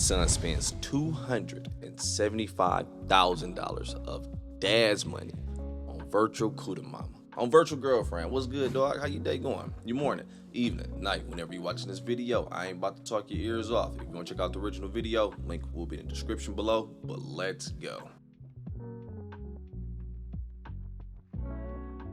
son spends $275,000 of dad's money on virtual cooter mama, on virtual girlfriend. What's good, dog? How your day going? Your morning, evening, night, whenever you're watching this video. I ain't about to talk your ears off. If you want to check out the original video, link will be in the description below, but let's go.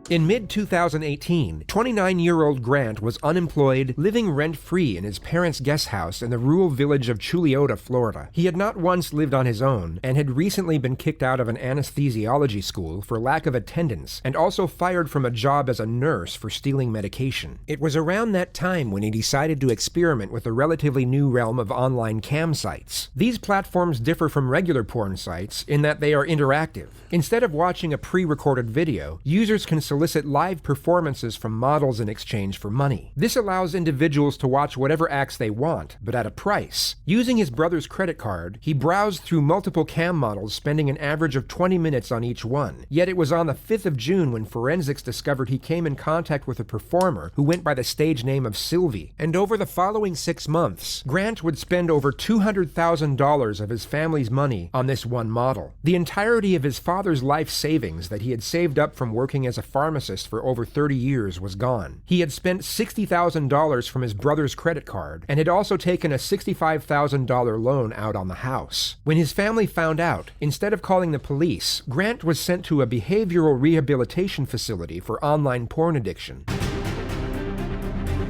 In mid-2018, 29-year-old Grant was unemployed, living rent-free in his parents' guest house in the rural village of Chuliota, Florida. He had not once lived on his own and had recently been kicked out of an anesthesiology school for lack of attendance and also fired from a job as a nurse for stealing medication. It was around that time when he decided to experiment with the relatively new realm of online cam sites. These platforms differ from regular porn sites in that they are interactive. Instead of watching a pre-recorded video, users can solicit live performances from models in exchange for money. This allows individuals to watch whatever acts they want, but at a price. Using his brother's credit card, he browsed through multiple cam models, spending an average of 20 minutes on each one. Yet it was on the 5th of June when forensics discovered he came in contact with a performer who went by the stage name of Sylvie. And over the following 6 months, Grant would spend over $200,000 of his family's money on this one model. The entirety of his father's life savings that he had saved up from working as a pharmacist for over 30 years was gone. He had spent $60,000 from his brother's credit card and had also taken a $65,000 loan out on the house. When his family found out, instead of calling the police, Grant was sent to a behavioral rehabilitation facility for online porn addiction.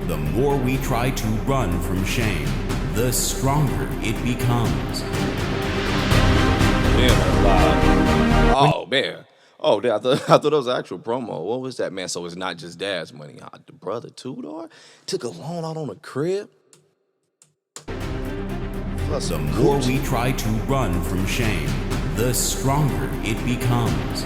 The more we try to run from shame, the stronger it becomes. Oh, man. Oh, I thought that was an actual promo. What was that, man? So it's not just dad's money. The brother, too, dog? Took a loan out on a crib? The more we try to run from shame, the stronger it becomes.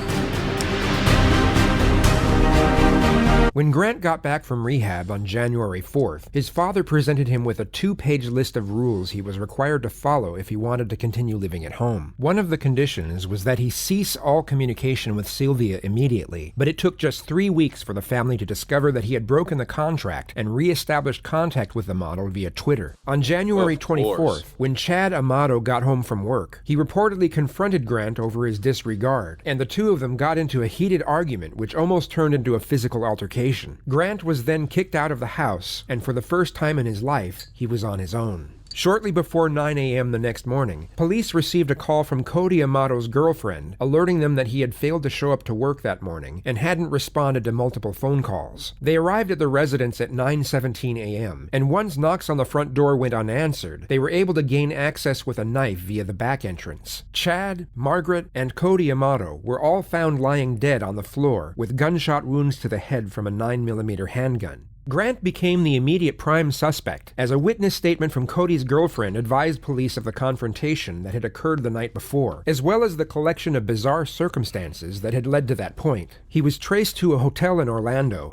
When Grant got back from rehab on January 4th, his father presented him with a 2-page list of rules he was required to follow if he wanted to continue living at home. One of the conditions was that he cease all communication with Sylvia immediately, but it took just 3 weeks for the family to discover that he had broken the contract and re-established contact with the model via Twitter. On January 24th, when Chad Amato got home from work, he reportedly confronted Grant over his disregard, and the two of them got into a heated argument which almost turned into a physical altercation. Grant was then kicked out of the house, and for the first time in his life, he was on his own. Shortly before 9 a.m. the next morning, police received a call from Cody Amato's girlfriend, alerting them that he had failed to show up to work that morning and hadn't responded to multiple phone calls. They arrived at the residence at 9:17 a.m., and once knocks on the front door went unanswered, they were able to gain access with a knife via the back entrance. Chad, Margaret, and Cody Amato were all found lying dead on the floor with gunshot wounds to the head from a 9mm handgun. Grant became the immediate prime suspect, as a witness statement from Cody's girlfriend advised police of the confrontation that had occurred the night before, as well as the collection of bizarre circumstances that had led to that point. He was traced to a hotel in Orlando.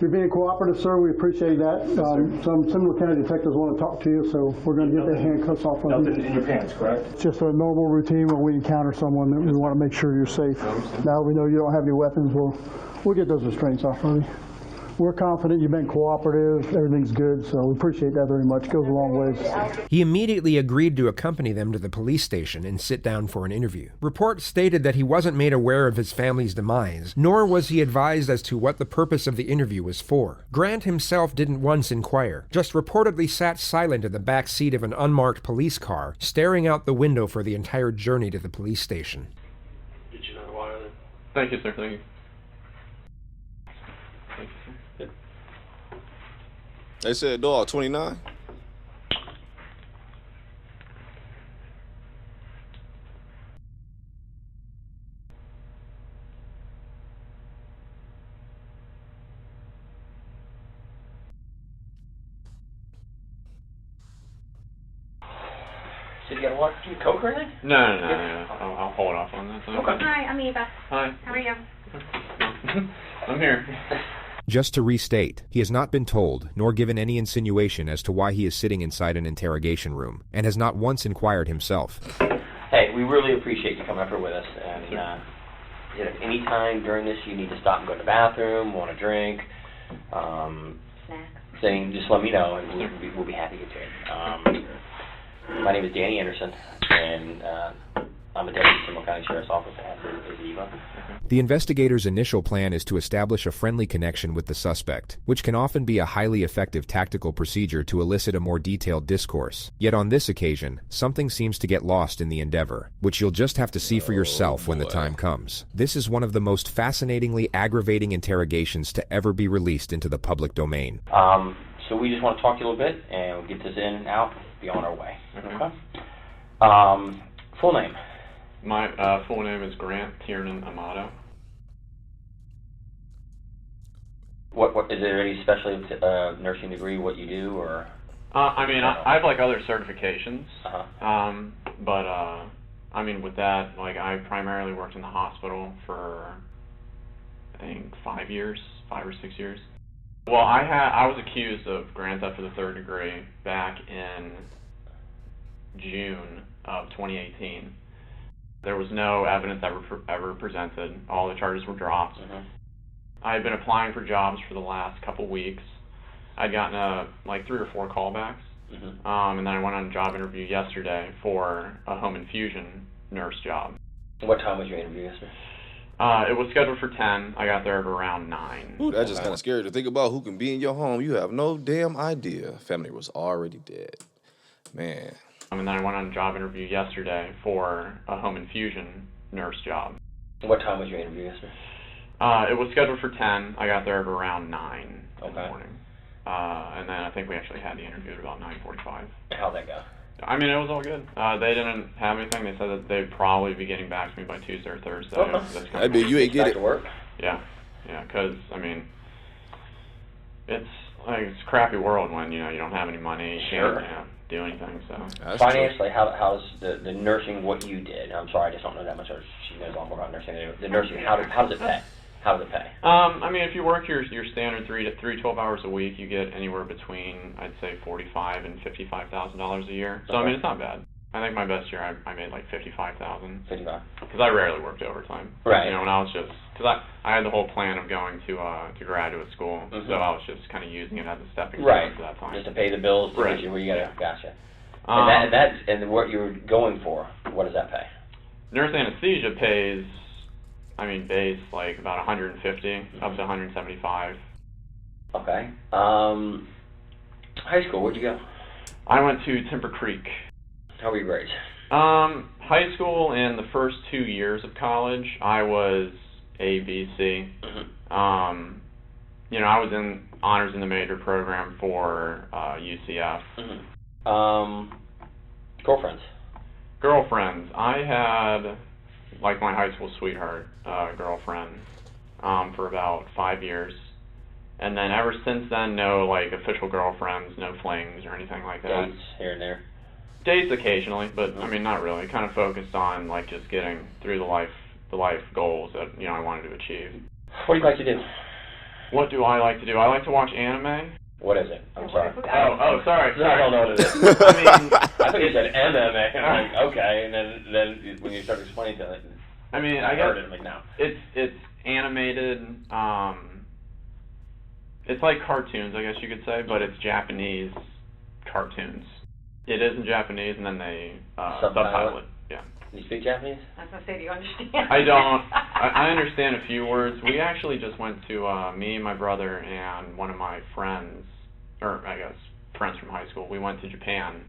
You're being cooperative, sir. We appreciate that. Some Seminole County detectives want to talk to you, so we're going to get the handcuffs off of you. Nothing in your pants, correct? It's just a normal routine when we encounter someone that we want to make sure you're safe. Now we know you don't have any weapons. We'll get those restraints off of you. We're confident you've been cooperative, everything's good, so we appreciate that very much. It goes a long ways. He immediately agreed to accompany them to the police station and sit down for an interview. Reports stated that he wasn't made aware of his family's demise, nor was he advised as to what the purpose of the interview was for. Grant himself didn't once inquire, just reportedly sat silent in the back seat of an unmarked police car, staring out the window for the entire journey to the police station. Get you another water then. Thank you, sir. Thank you. They said, dog, 29? So you gotta walk through Coke or anything? No. I'll hold off on that. Okay. Hi, I'm Eva. Hi. How are you? I'm here. Just to restate, he has not been told, nor given any insinuation as to why he is sitting inside an interrogation room, and has not once inquired himself. Hey, we really appreciate you coming up here with us, and if any time during this you need to stop and go to the bathroom, want a drink, Snacks. just let me know, and we'll be happy to get you. My name is Danny Anderson, and I'm a deputy Seminole County Sheriff's Office, as is Eva. The investigator's initial plan is to establish a friendly connection with the suspect, which can often be a highly effective tactical procedure to elicit a more detailed discourse. Yet on this occasion, something seems to get lost in the endeavor, which you'll just have to see for yourself when the time comes. This is one of the most fascinatingly aggravating interrogations to ever be released into the public domain. So we just want to talk to you a little bit, and we'll get this in and out, be on our way. Okay. Full name? My full name is Grant Tiernan Amato. What is there any special nursing degree, what you do, or? I mean, I have like other certifications. Uh-huh. I mean, with that, like I primarily worked in the hospital for, I think, 5 or 6 years. Well, I was accused of grand theft of the third degree back in June of 2018. There was no evidence ever presented. All the charges were dropped. Mm-hmm. I had been applying for jobs for the last couple weeks. I'd gotten like 3 or 4 callbacks. Mm-hmm. And then I went on a job interview yesterday for a home infusion nurse job. What time was your interview yesterday? It was scheduled for 10. I got there at around 9. Ooh, that's just kind of scary to think about. Who can be in your home? You have no damn idea. Family was already dead. Man. And then I went on a job interview yesterday for a home infusion nurse job. What time was your interview yesterday? It was scheduled for 10. I got there at around 9 in the morning. And then I think we actually had the interview at about 9:45. How'd that go? I mean, it was all good. They didn't have anything. They said that they'd probably be getting back to me by Tuesday or Thursday. Okay. I mean, you ain't get Back it. to work? Yeah, because, I mean, it's like it's a crappy world when, you don't have any money, you Sure. can't do anything, so. That's Financially, how's the nursing, what you did? I'm sorry, I just don't know that much. She knows a lot more about nursing. The nursing, how does it pay? How does it pay? I mean, if you work your standard 12 hours a week, you get anywhere between, I'd say, $45,000 and $55,000 a year. So, I mean, it's not bad. I think my best year, I made like $55,000. 55. Because I rarely worked overtime. Right. When I was because I had the whole plan of going to graduate school, Mm-hmm. so I was just kind of using it as a stepping stone Right. to that time. Just to pay the bills to Right. get you where you gotta. Gotcha. Um, And what you were going for, what does that pay? Nurse anesthesia pays, I mean, base like about 150 up to 175. Okay. High school, where'd you go? I went to Timber Creek. How were your grades? High school and the first 2 years of college, I was A, B, C. Mm-hmm. I was in honors in the major program for UCF. Mm-hmm. Girlfriends? Girlfriends. I had, like my high school sweetheart, girlfriend, for about 5 years. And then ever since then, no, like, official girlfriends, no flings or anything like that. Dates here and there? Dates occasionally, but, I mean, not really. Kind of focused on, like, just getting through the life goals that, I wanted to achieve. What do you like to do? What do I like to do? I like to watch anime. What is it? I'm sorry. Oh, sorry. I don't know what it is. I mean, I thought you said MMA. I'm like, okay, and then when you start explaining to it, I I guess heard it. I'm like, no. it's animated. It's like cartoons, I guess you could say, but it's Japanese cartoons. It is in Japanese, and then they subtitle it. Yeah. You speak Japanese? I was going to say, do you understand? I don't. I understand a few words. We actually just went to, me, my brother, and one of my friends, or I guess friends from high school, we went to Japan.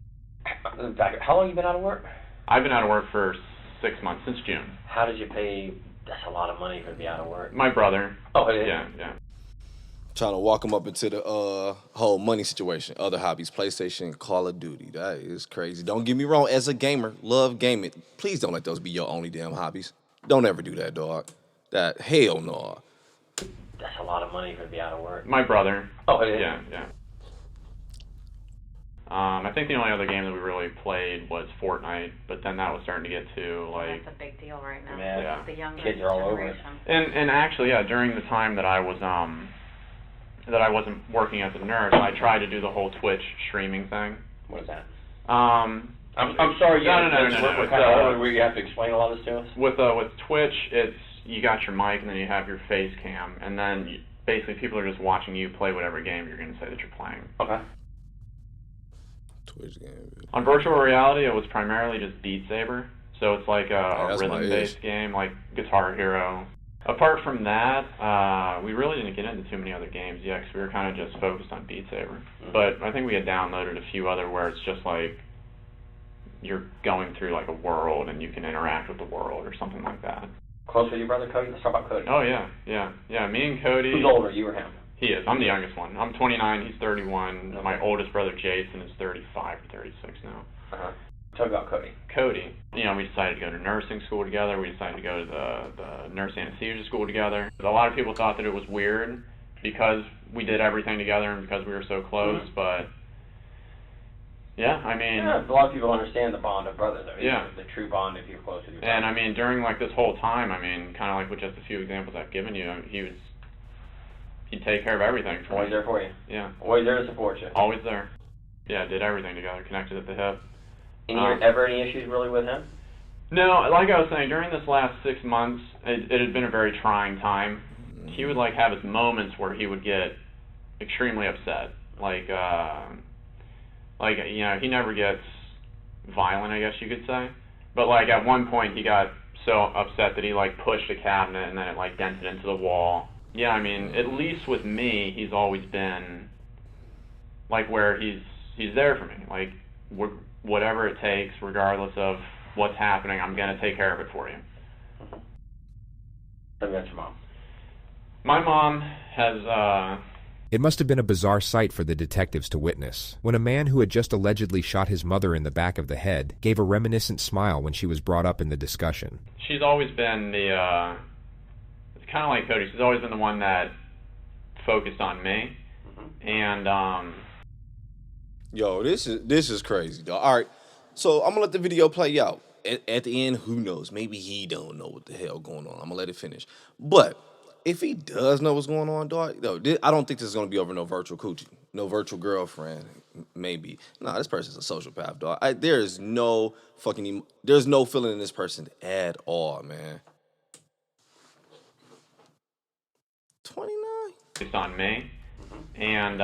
In fact, how long have you been out of work? I've been out of work for 6 months, since June. How did you pay? That's a lot of money for to be out of work. My brother. Oh, Yeah. Trying to walk him up into the whole money situation. Other hobbies, PlayStation, Call of Duty. That is crazy. Don't get me wrong. As a gamer, love gaming. Please don't let those be your only damn hobbies. Don't ever do that, dog. Hell no. That's a lot of money for to be out of work. My brother. Oh, it is? Yeah. I think the only other game that we really played was Fortnite, but then that was starting to get to, like... That's a big deal right now. Yeah. The younger Kids are all over it. generation. And actually, yeah, during the time that I was, that I wasn't working as a nurse, I tried to do the whole Twitch streaming thing. What is that? I'm sorry. No. We're kind of old where you have to explain a lot of this to us. With Twitch, it's you got your mic and then you have your face cam, and then basically people are just watching you play whatever game you're going to say that you're playing. Okay. Twitch game. On virtual reality, it was primarily just Beat Saber. So it's like a that's my rhythm-based game, like Guitar Hero. Apart from that, we really didn't get into too many other games yet, because we were kind of just focused on Beat Saber. But I think we had downloaded a few other where it's just like you're going through like a world and you can interact with the world or something like that. Close with your brother Cody? Let's talk about Cody. Oh, yeah. Me and Cody. Who's older, you or him? He is. I'm the youngest one. I'm 29, he's 31. Okay. My oldest brother Jason is 35 or 36 now. Uh-huh. Talk about Cody. Cody. You know, we decided to go to nursing school together. We decided to go to the nurse anesthesia school together. A lot of people thought that it was weird because we did everything together and because we were so close, but yeah, I mean... Yeah, a lot of people understand the bond of brothers, though. Yeah. The true bond if you're close with your brother. And I mean, during like this whole time, I mean, kind of like with just a few examples I've given you, he'd take care of everything for me. Always there for you. Yeah. Always there to support you. Always there. Yeah, did everything together, connected at the hip. Ever any issues really with him? No, like I was saying, during this last 6 months, it had been a very trying time. He would like have his moments where he would get extremely upset. Like you know, he never gets violent, I guess you could say. But like at one point he got so upset that he like pushed a cabinet and then it like dented into the wall. Yeah, I mean, at least with me, he's always been like where he's there for me. Like whatever it takes, regardless of what's happening, I'm gonna take care of it for you. Tell me about your mom. My mom has It must have been a bizarre sight for the detectives to witness, when a man who had just allegedly shot his mother in the back of the head gave a reminiscent smile when she was brought up in the discussion. She's always been it's kind of like Cody, she's always been the one that focused on me, and Yo, this is crazy, dog. All right, so I'm gonna let the video play out. At the end, who knows? Maybe he don't know what the hell going on. I'm gonna let it finish. But if he does know what's going on, dog, I don't think this is gonna be over no virtual coochie, no virtual girlfriend. Maybe. Nah, this person's a sociopath, dog. There's no feeling in this person at all, man. 29. it's on me, and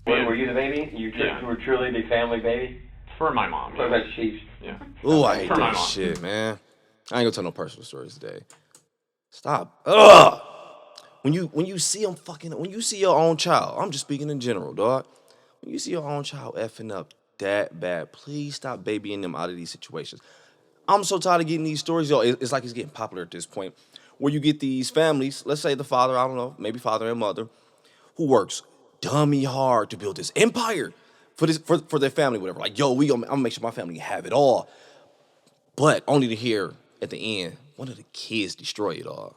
Were you the baby? You were truly the family baby? For my mom. What about Chiefs? Yeah. Ooh, I hate For my that mom. shit, man. I ain't gonna tell no personal stories today. Stop. Ugh. When you see your own child, I'm just speaking in general, dog. When you see your own child effing up that bad, please stop babying them out of these situations. I'm so tired of getting these stories, yo. It's like it's getting popular at this point, where you get these families, let's say the father, I don't know, maybe father and mother, who works dummy hard to build this empire for their family, whatever. Like, yo, I'm gonna make sure my family have it all. But only to hear at the end, one of the kids destroy it all.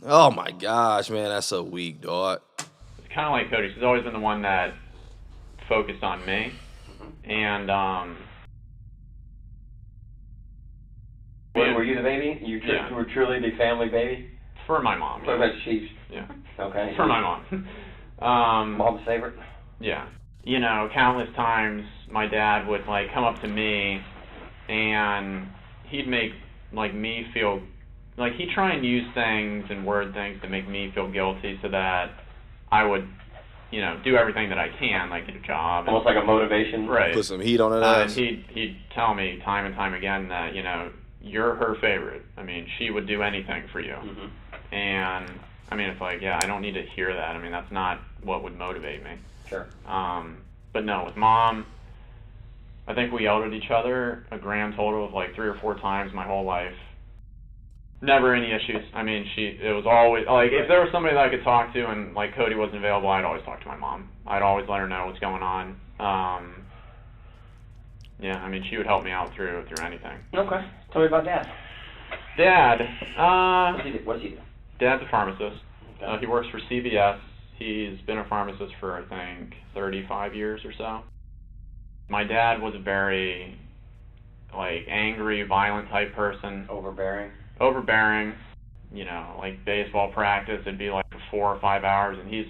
Oh my gosh, man, that's so weak, dog. It's kind of like Cody. She's always been the one that focused on me, and Were you the baby? You were truly the family baby? For my mom. What about Chiefs? Yeah. Okay. For my mom. Mom's favorite? Yeah. You know, countless times my dad would like come up to me and he'd make like me feel like he'd try and use things and word things to make me feel guilty so that I would, you know, do everything that I can, like get a job. Almost like a motivation. Right. Put some heat on it. And he'd tell me time and time again that, you know, you're her favorite. I mean, she would do anything for you. And I mean, it's like, yeah, I don't need to hear that. I mean, that's not what would motivate me. Sure. But no, with mom, I think we yelled at each other a grand total of like 3 or 4 times my whole life. Never any issues. I mean, it was always, like, if there was somebody that I could talk to and, like, Cody wasn't available, I'd always talk to my mom. I'd always let her know what's going on. Yeah, I mean, she would help me out through anything. Okay. Tell me about Dad. Dad, What does he do? Dad's a pharmacist. Okay. He works for CVS. He's been a pharmacist for, I think, 35 years or so. My dad was a very, like, angry, violent type person. Overbearing. You know, like baseball practice, it'd be like for 4 or 5 hours, and he's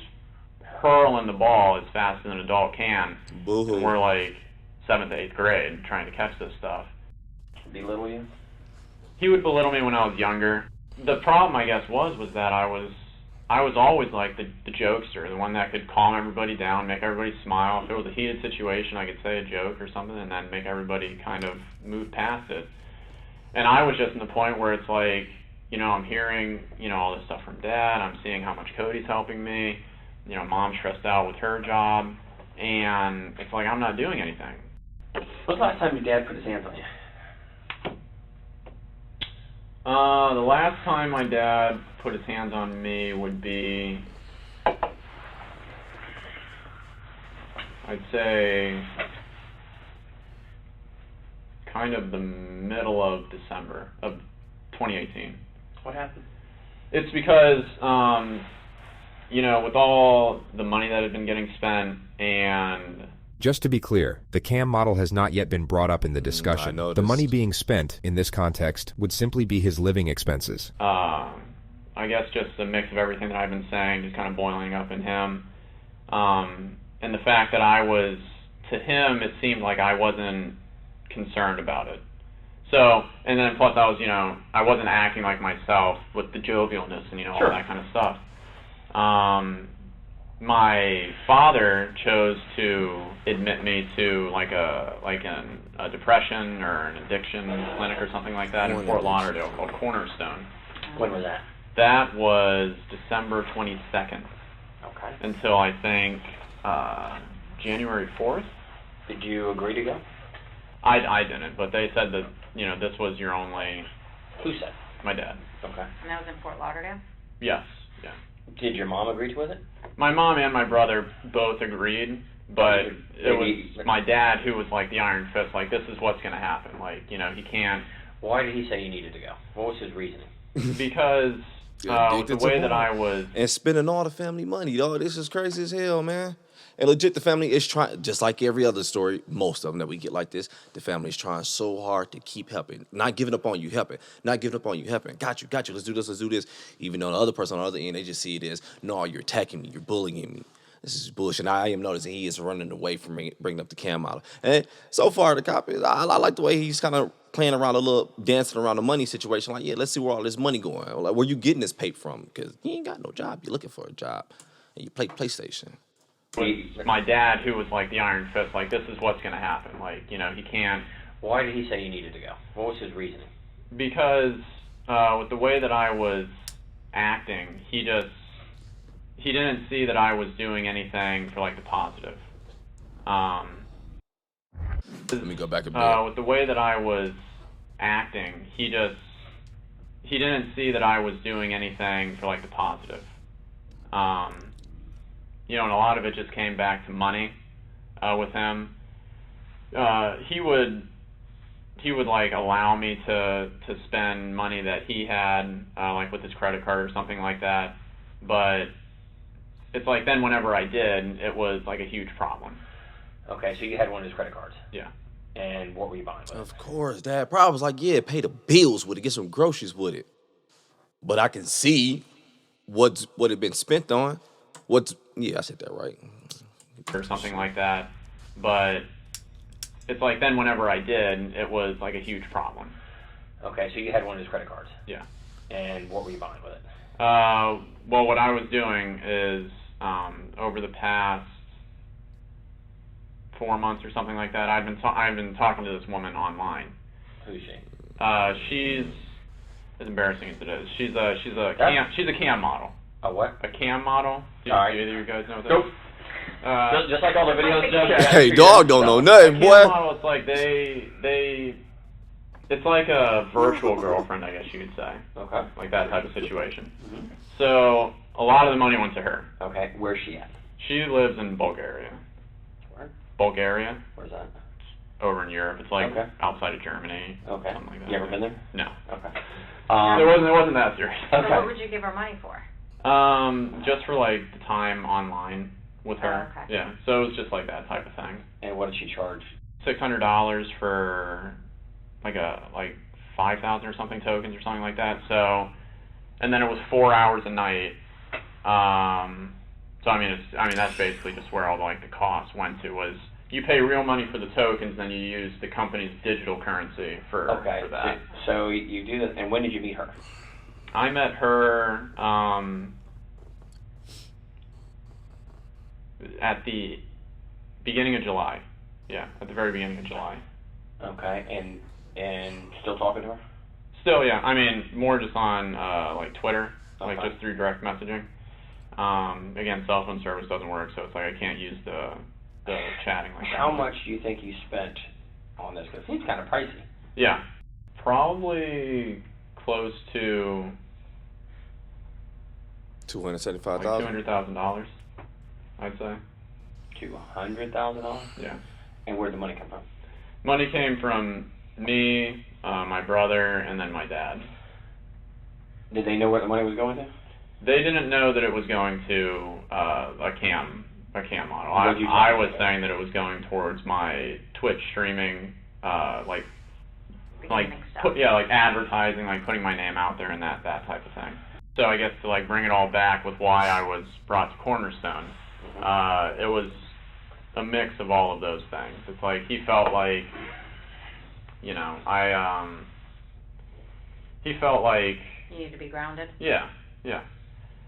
hurling the ball as fast as an adult can. Boo-hoo. And we're like 7th to 8th grade trying to catch this stuff. Belittle you? He would belittle me when I was younger. The problem, I guess, was that I I was always like the jokester, the one that could calm everybody down, make everybody smile. If it was a heated situation, I could say a joke or something and then make everybody kind of move past it. And I was just in the point where it's like, you know, I'm hearing, you know, all this stuff from Dad. I'm seeing how much Cody's helping me. You know, Mom's stressed out with her job. And it's like I'm not doing anything. When's the last time your dad put his hands on you? The last time my dad put his hands on me would be, I'd say, kind of the middle of December of 2018. What happened? It's because, you know, with all the money that had been getting spent and... Just to be clear, the cam model has not yet been brought up in the discussion. The money being spent, in this context, would simply be his living expenses. I guess just a mix of everything that I've been saying, just kind of boiling up in him. And the fact that I was, to him, it seemed like I wasn't concerned about it. So, and then plus I was, you know, I wasn't acting like myself with the jovialness and, you know, all that kind of stuff. My father chose to admit me to like a depression or an addiction clinic or something like that in Fort Lauderdale called Cornerstone. When was that? That was December 22nd. Okay. Until I think January 4th. Did you agree to go? I didn't, but they said that, you know, this was your only... Who said? My dad. Okay. And that was in Fort Lauderdale? Yes, yeah. Did your mom agree with it? My mom and my brother both agreed, but it was my dad who was like the iron fist, like, this is what's going to happen. Like, you know, he can't... Why did he say you needed to go? What was his reasoning? Because the way that I was... And spending all the family money, dog. This is crazy as hell, man. And legit, the family is trying, just like every other story, most of them that we get like this, the family is trying so hard to keep helping. Not giving up on you, helping. Not giving up on you, helping. Got you, let's do this. Even though the other person on the other end, they just see it as, no, you're attacking me, you're bullying me. This is bullshit. And I am noticing he is running away from me, bringing up the cam model. And so far, the cop is, I like the way he's kind of playing around a little, dancing around the money situation. Like, yeah, let's see where all this money going. Like, where you getting this paper from? Because you ain't got no job. You're looking for a job. And you play PlayStation. My dad, who was like the iron fist, like, this is what's going to happen. Like, you know, he can't... Why did he say you needed to go? What was his reasoning? Because with the way that I was acting, he didn't see that I was doing anything for, like, the positive. Let me go back a bit. With the way that I was acting, he didn't see that I was doing anything for, like, the positive. You know, and a lot of it just came back to money with him. He would like allow me to spend money that he had, like with his credit card or something like that. But it's like then whenever I did, it was like a huge problem. Okay, so you had one of his credit cards. Yeah. And what were you buying with it? Of course, Dad. Probably was like, yeah, pay the bills with it, get some groceries with it. But I can see what had been spent on. Yeah, I said that right. Or something like that. But it's like then whenever I did, it was like a huge problem. Okay, so you had one of his credit cards. Yeah. And what were you buying with it? Well, what I was doing is over the past 4 months or something like that, I've been talking to this woman online. Who's she? She's as embarrassing as it is. She's a cam model. A what? A cam model. Do Alright. either of you guys know what that Nope. is? Just like all the videos. Hey, dog don't know nothing, A boy. cam model, it's like it's like a virtual girlfriend, I guess you could say. Okay. Like that type of situation. Mm-hmm. So a lot of the money went to her. Okay, where's she at? She lives in Bulgaria. Where? Bulgaria, Where's that? over in Europe. It's like Okay. outside of Germany. Okay. Something like that. You ever been there? No. Okay. It wasn't that serious. So Okay. what would you give her money for? Just for like the time online with her. Oh, okay. Yeah. So it was just like that type of thing. And what did she charge? $600 for like 5,000 or something tokens or something like that. So, and then it was 4 hours a night. So I mean that's basically just where all the costs went to, was you pay real money for the tokens, then you use the company's digital currency for that. So you do that, and when did you meet her? I met her At the beginning of July. Yeah, at the very beginning of July. Okay, and still talking to her? Still, yeah. I mean, more just on like Twitter, Okay. like just through direct messaging. Again, cell phone service doesn't work, so it's like I can't use the chatting like that. How much do you think you spent on this? Because it seems kind of pricey. Yeah, probably close to $275,000. like $200,000, I'd say. $200,000? Yeah. And where'd the money come from? Money came from me, my brother, and then my dad. Did they know where the money was going to? They didn't know that it was going to a cam model. What did you I tell was them? saying that it was going towards my Twitch streaming, like Beginning stuff. like advertising, like putting my name out there and that type of thing. So I guess to like bring it all back with why I was brought to Cornerstone, it was a mix of all of those things. It's like he felt like, you know, he felt like You need to be grounded. yeah.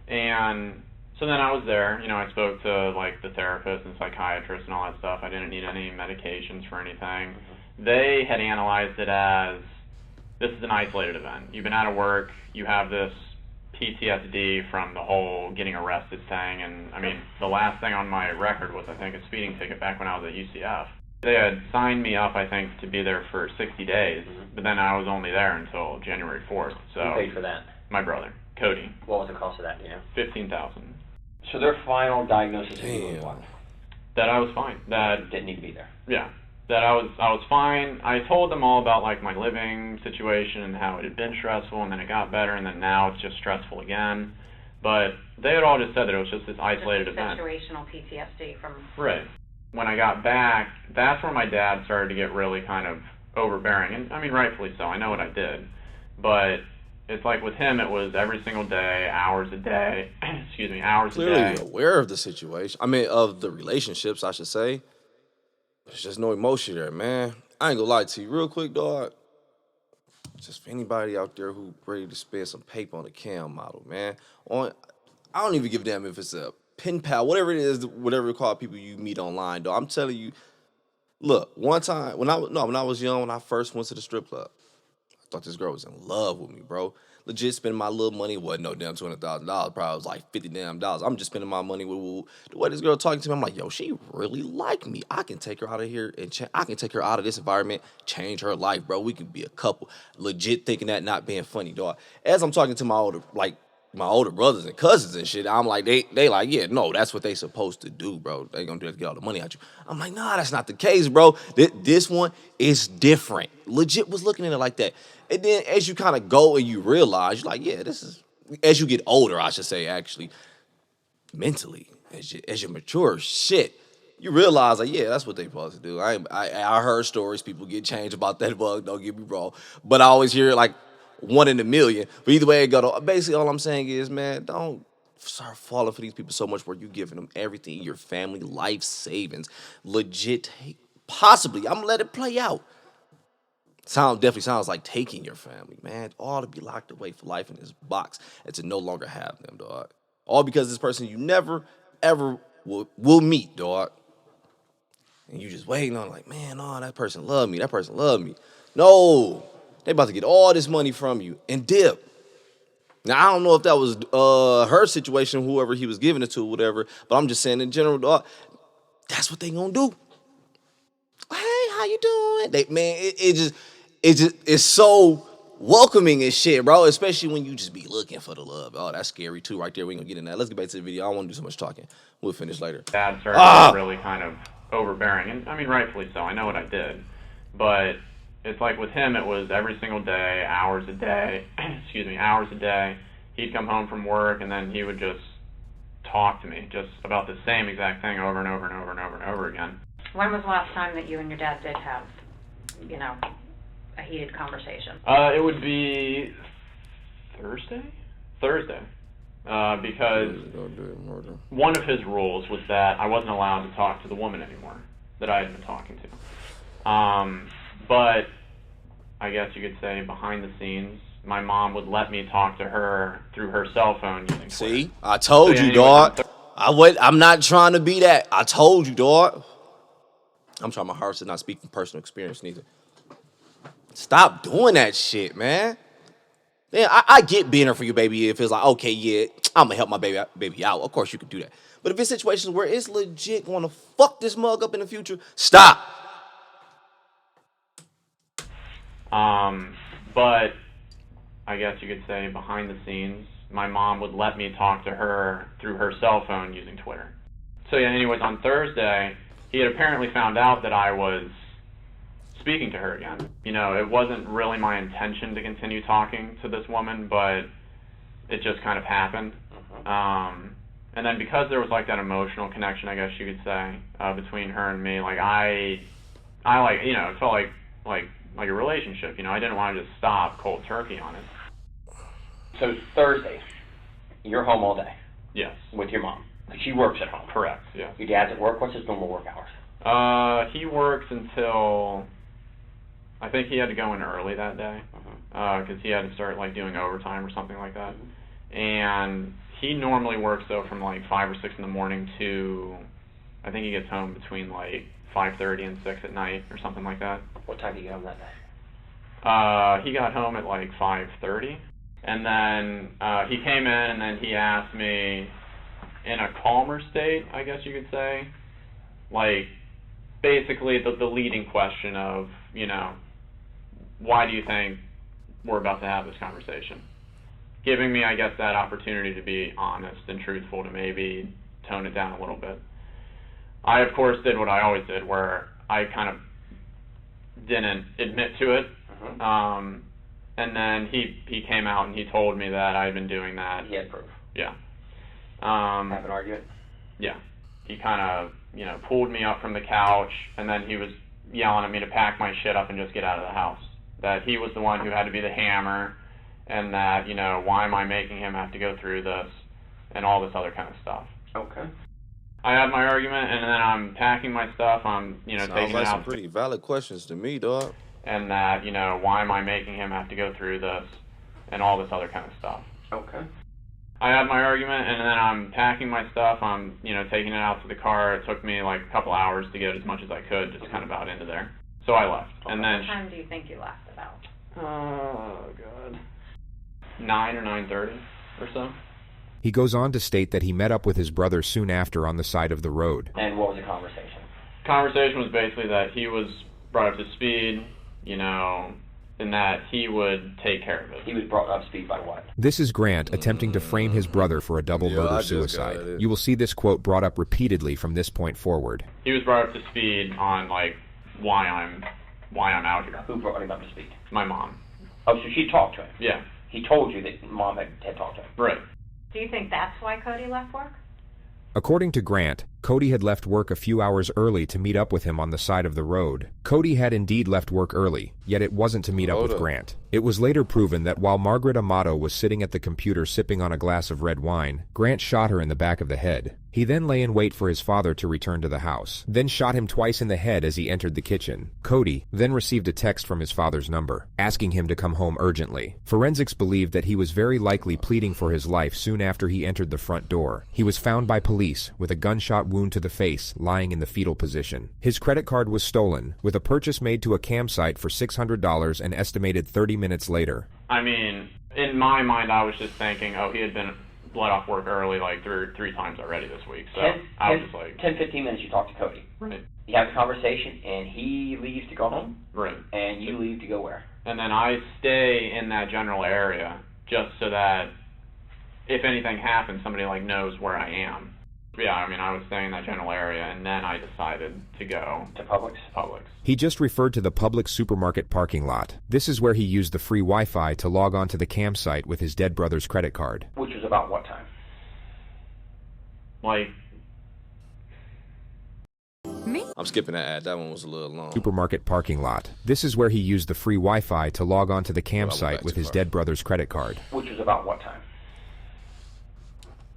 And so then I was there, you know, I spoke to like the therapist and psychiatrist and all that stuff. I didn't need any medications for anything. They had analyzed it as, this is an isolated event. You've been out of work, you have this PTSD from the whole getting arrested thing, and I mean, the last thing on my record was, I think, a speeding ticket back when I was at UCF. They had signed me up, I think, to be there for 60 days, but then I was only there until January 4th, so... Who paid for that? My brother, Cody. What was the cost of that, do you know? $15,000. So their final diagnosis for you was Damn. what? That I was fine. That, Didn't need to be there. yeah. That I was fine. I told them all about like my living situation and how it had been stressful, and then it got better, and then now it's just stressful again. But they had all just said that it was just this isolated Just event. situational PTSD from... Right. When I got back, that's where my dad started to get really kind of overbearing, and I mean rightfully so. I know what I did, but it's like with him, it was every single day, hours a day. Excuse me, hours Clearly a day. aware of the situation. I mean, of the relationships, I should say. There's just no emotion there, man. I ain't gonna lie to you real quick, dog. Just for anybody out there who ready to spend some paper on a cam model, man. I don't even give a damn if it's a pen pal, whatever it is, whatever you call people you meet online, dog. I'm telling you, look, one time when I was young, when I first went to the strip club, I thought this girl was in love with me, bro. Legit spending my little money, wasn't no damn $200,000. Probably was like $50 damn dollars. I'm just spending my money with the way this girl talking to me. I'm like, yo, she really like me. I can take her out of here and I can take her out of this environment, change her life, bro. We could be a couple. Legit thinking that, not being funny, dog. As I'm talking to my older brothers and cousins and shit, I'm like, they like, yeah, no, that's what they supposed to do, bro. They gonna do that to get all the money out you. I'm like, nah, that's not the case, bro. This one is different. Legit was looking at it like that. And then as you kind of go and you realize, you're like, yeah, this is, as you get older, I should say, actually, mentally, as you mature, shit, you realize, like, yeah, that's what they supposed to do. I heard stories, people get changed about that bug, don't get me wrong. But I always hear it like, 1 in a million. But either way it go, basically all I'm saying is, man, don't start falling for these people so much where you giving them everything, your family, life savings, legit, possibly. I'm gonna let it play out. Definitely sounds like taking your family, man. All to be locked away for life in this box and to no longer have them, dog. All because this person you never, ever will meet, dog. And you just waiting on, like, man, oh, that person love me. That person love me. No. They about to get all this money from you and dip. Now, I don't know if that was her situation, whoever he was giving it to, whatever, but I'm just saying in general, dog, that's what they gonna do. Hey, how you doing? It's so welcoming and shit, bro, especially when you just be looking for the love. Oh, that's scary too right there. We ain't gonna get in that. Let's get back to the video. I don't want to do so much talking. We'll finish later. Dad started to get really kind of overbearing, and I mean rightfully so. I know what I did, but it's like with him, it was every single day, hours a day. Excuse me, hours a day. He'd come home from work, and then he would just talk to me just about the same exact thing over and over and over and over and over again. When was the last time that you and your dad did have, you know, a heated conversation? It would be Thursday, because one of his rules was that I wasn't allowed to talk to the woman anymore that I had been talking to. But I guess you could say behind the scenes, my mom would let me talk to her through her cell phone using Twitter. See, I told you, dog. I'm not trying to be that. I told you, dog. I'm trying my hardest to not speak from personal experience neither. Stop doing that shit, man. Yeah, I get being there for your baby if it's like, okay, yeah, I'm gonna help my baby out. Of course you could do that. But if it's situations where it's legit want to fuck this mug up in the future, stop. But I guess you could say behind the scenes, my mom would let me talk to her through her cell phone using Twitter. So yeah, anyways, on Thursday, he had apparently found out that I was speaking to her again. You know, it wasn't really my intention to continue talking to this woman, but it just kind of happened. And then because there was like that emotional connection, I guess you could say, between her and me, like I like, you know, it felt like a relationship. You know, I didn't want to just stop cold turkey on it. So Thursday, you're home all day Yes. with your mom. Like she works at home. Correct. Yes. Your dad's at work. What's his normal work hours? He works until, I think he had to go in early that day, because he had to start like doing overtime or something like that. And he normally works though from like 5 or 6 in the morning to, I think he gets home between like 5:30 and 6 at night or something like that. What time did you get home that day? He got home at like 5:30, and then he came in and then he asked me in a calmer state, I guess you could say, like basically the leading question of, you know, why do you think we're about to have this conversation? Giving me, I guess, that opportunity to be honest and truthful, to maybe tone it down a little bit. I, of course, did what I always did, where I kind of didn't admit to it. And then he came out and he told me that I had been doing that. He had proof. Yeah. Have an argument? Yeah. He kind of, you know, pulled me up from the couch, and then he was yelling at me to pack my shit up and just get out of the house. That he was the one who had to be the hammer, and that, you know, why am I making him have to go through this, and all this other kind of stuff. Okay. I had my argument, and then I'm packing my stuff. I'm, you know, Sounds taking like it out. some pretty valid questions to me, dog. And that, you know, why am I making him have to go through this, and all this other kind of stuff. Okay. I had my argument, and then I'm packing my stuff. I'm, you know, taking it out to the car. It took me like a couple hours to get as much as I could, just kind of out into there. So I left. Okay. And then What time do you think you left about? oh god, 9 or 9:30 or so. He goes on to state that he met up with his brother soon after on the side of the road. And what was the conversation? Conversation was basically that he was brought up to speed, you know, and that he would take care of it. He was brought up to speed by what? This is Grant attempting to frame his brother for a double Yeah, I murder just got suicide. it. You will see this quote brought up repeatedly from this point forward. He was brought up to speed on like why I'm out here. Who brought him up to speed? My mom. Oh, so she talked to him. Yeah. He told you that mom had talked to him. Right. Do you think that's why Cody left work? According to Grant, Cody had left work a few hours early to meet up with him on the side of the road. Cody had indeed left work early, yet it wasn't to meet up with Grant. It was later proven that while Margaret Amato was sitting at the computer sipping on a glass of red wine, Grant shot her in the back of the head. He then lay in wait for his father to return to the house, then shot him twice in the head as he entered the kitchen. Cody then received a text from his father's number, asking him to come home urgently. Forensics believed that he was very likely pleading for his life soon after he entered the front door. He was found by police with a gunshot wound to the face, lying in the fetal position. His credit card was stolen, with a purchase made to a campsite for $600 and estimated 30 minutes later. I mean, in my mind, I was just thinking, oh, he had been let off work early like three times already this week. So I was just like 10-15 minutes you talk to Cody. Right. You have the conversation, and he leaves to go home, Right. and you leave to go where? And then I stay in that general area just so that if anything happens, somebody like knows where I am. Yeah, I mean, I was staying in that general area, and then I decided to go To Publix? Publix. He just referred to the Publix supermarket parking lot. This is where he used the free Wi-Fi to log on to the campsite with his dead brother's credit card. Which was about what time? Like, I'm skipping that ad. That one was a little long. Supermarket parking lot. This is where he used the free Wi-Fi to log on to the campsite back with too his far. dead brother's credit card. Which was about what time?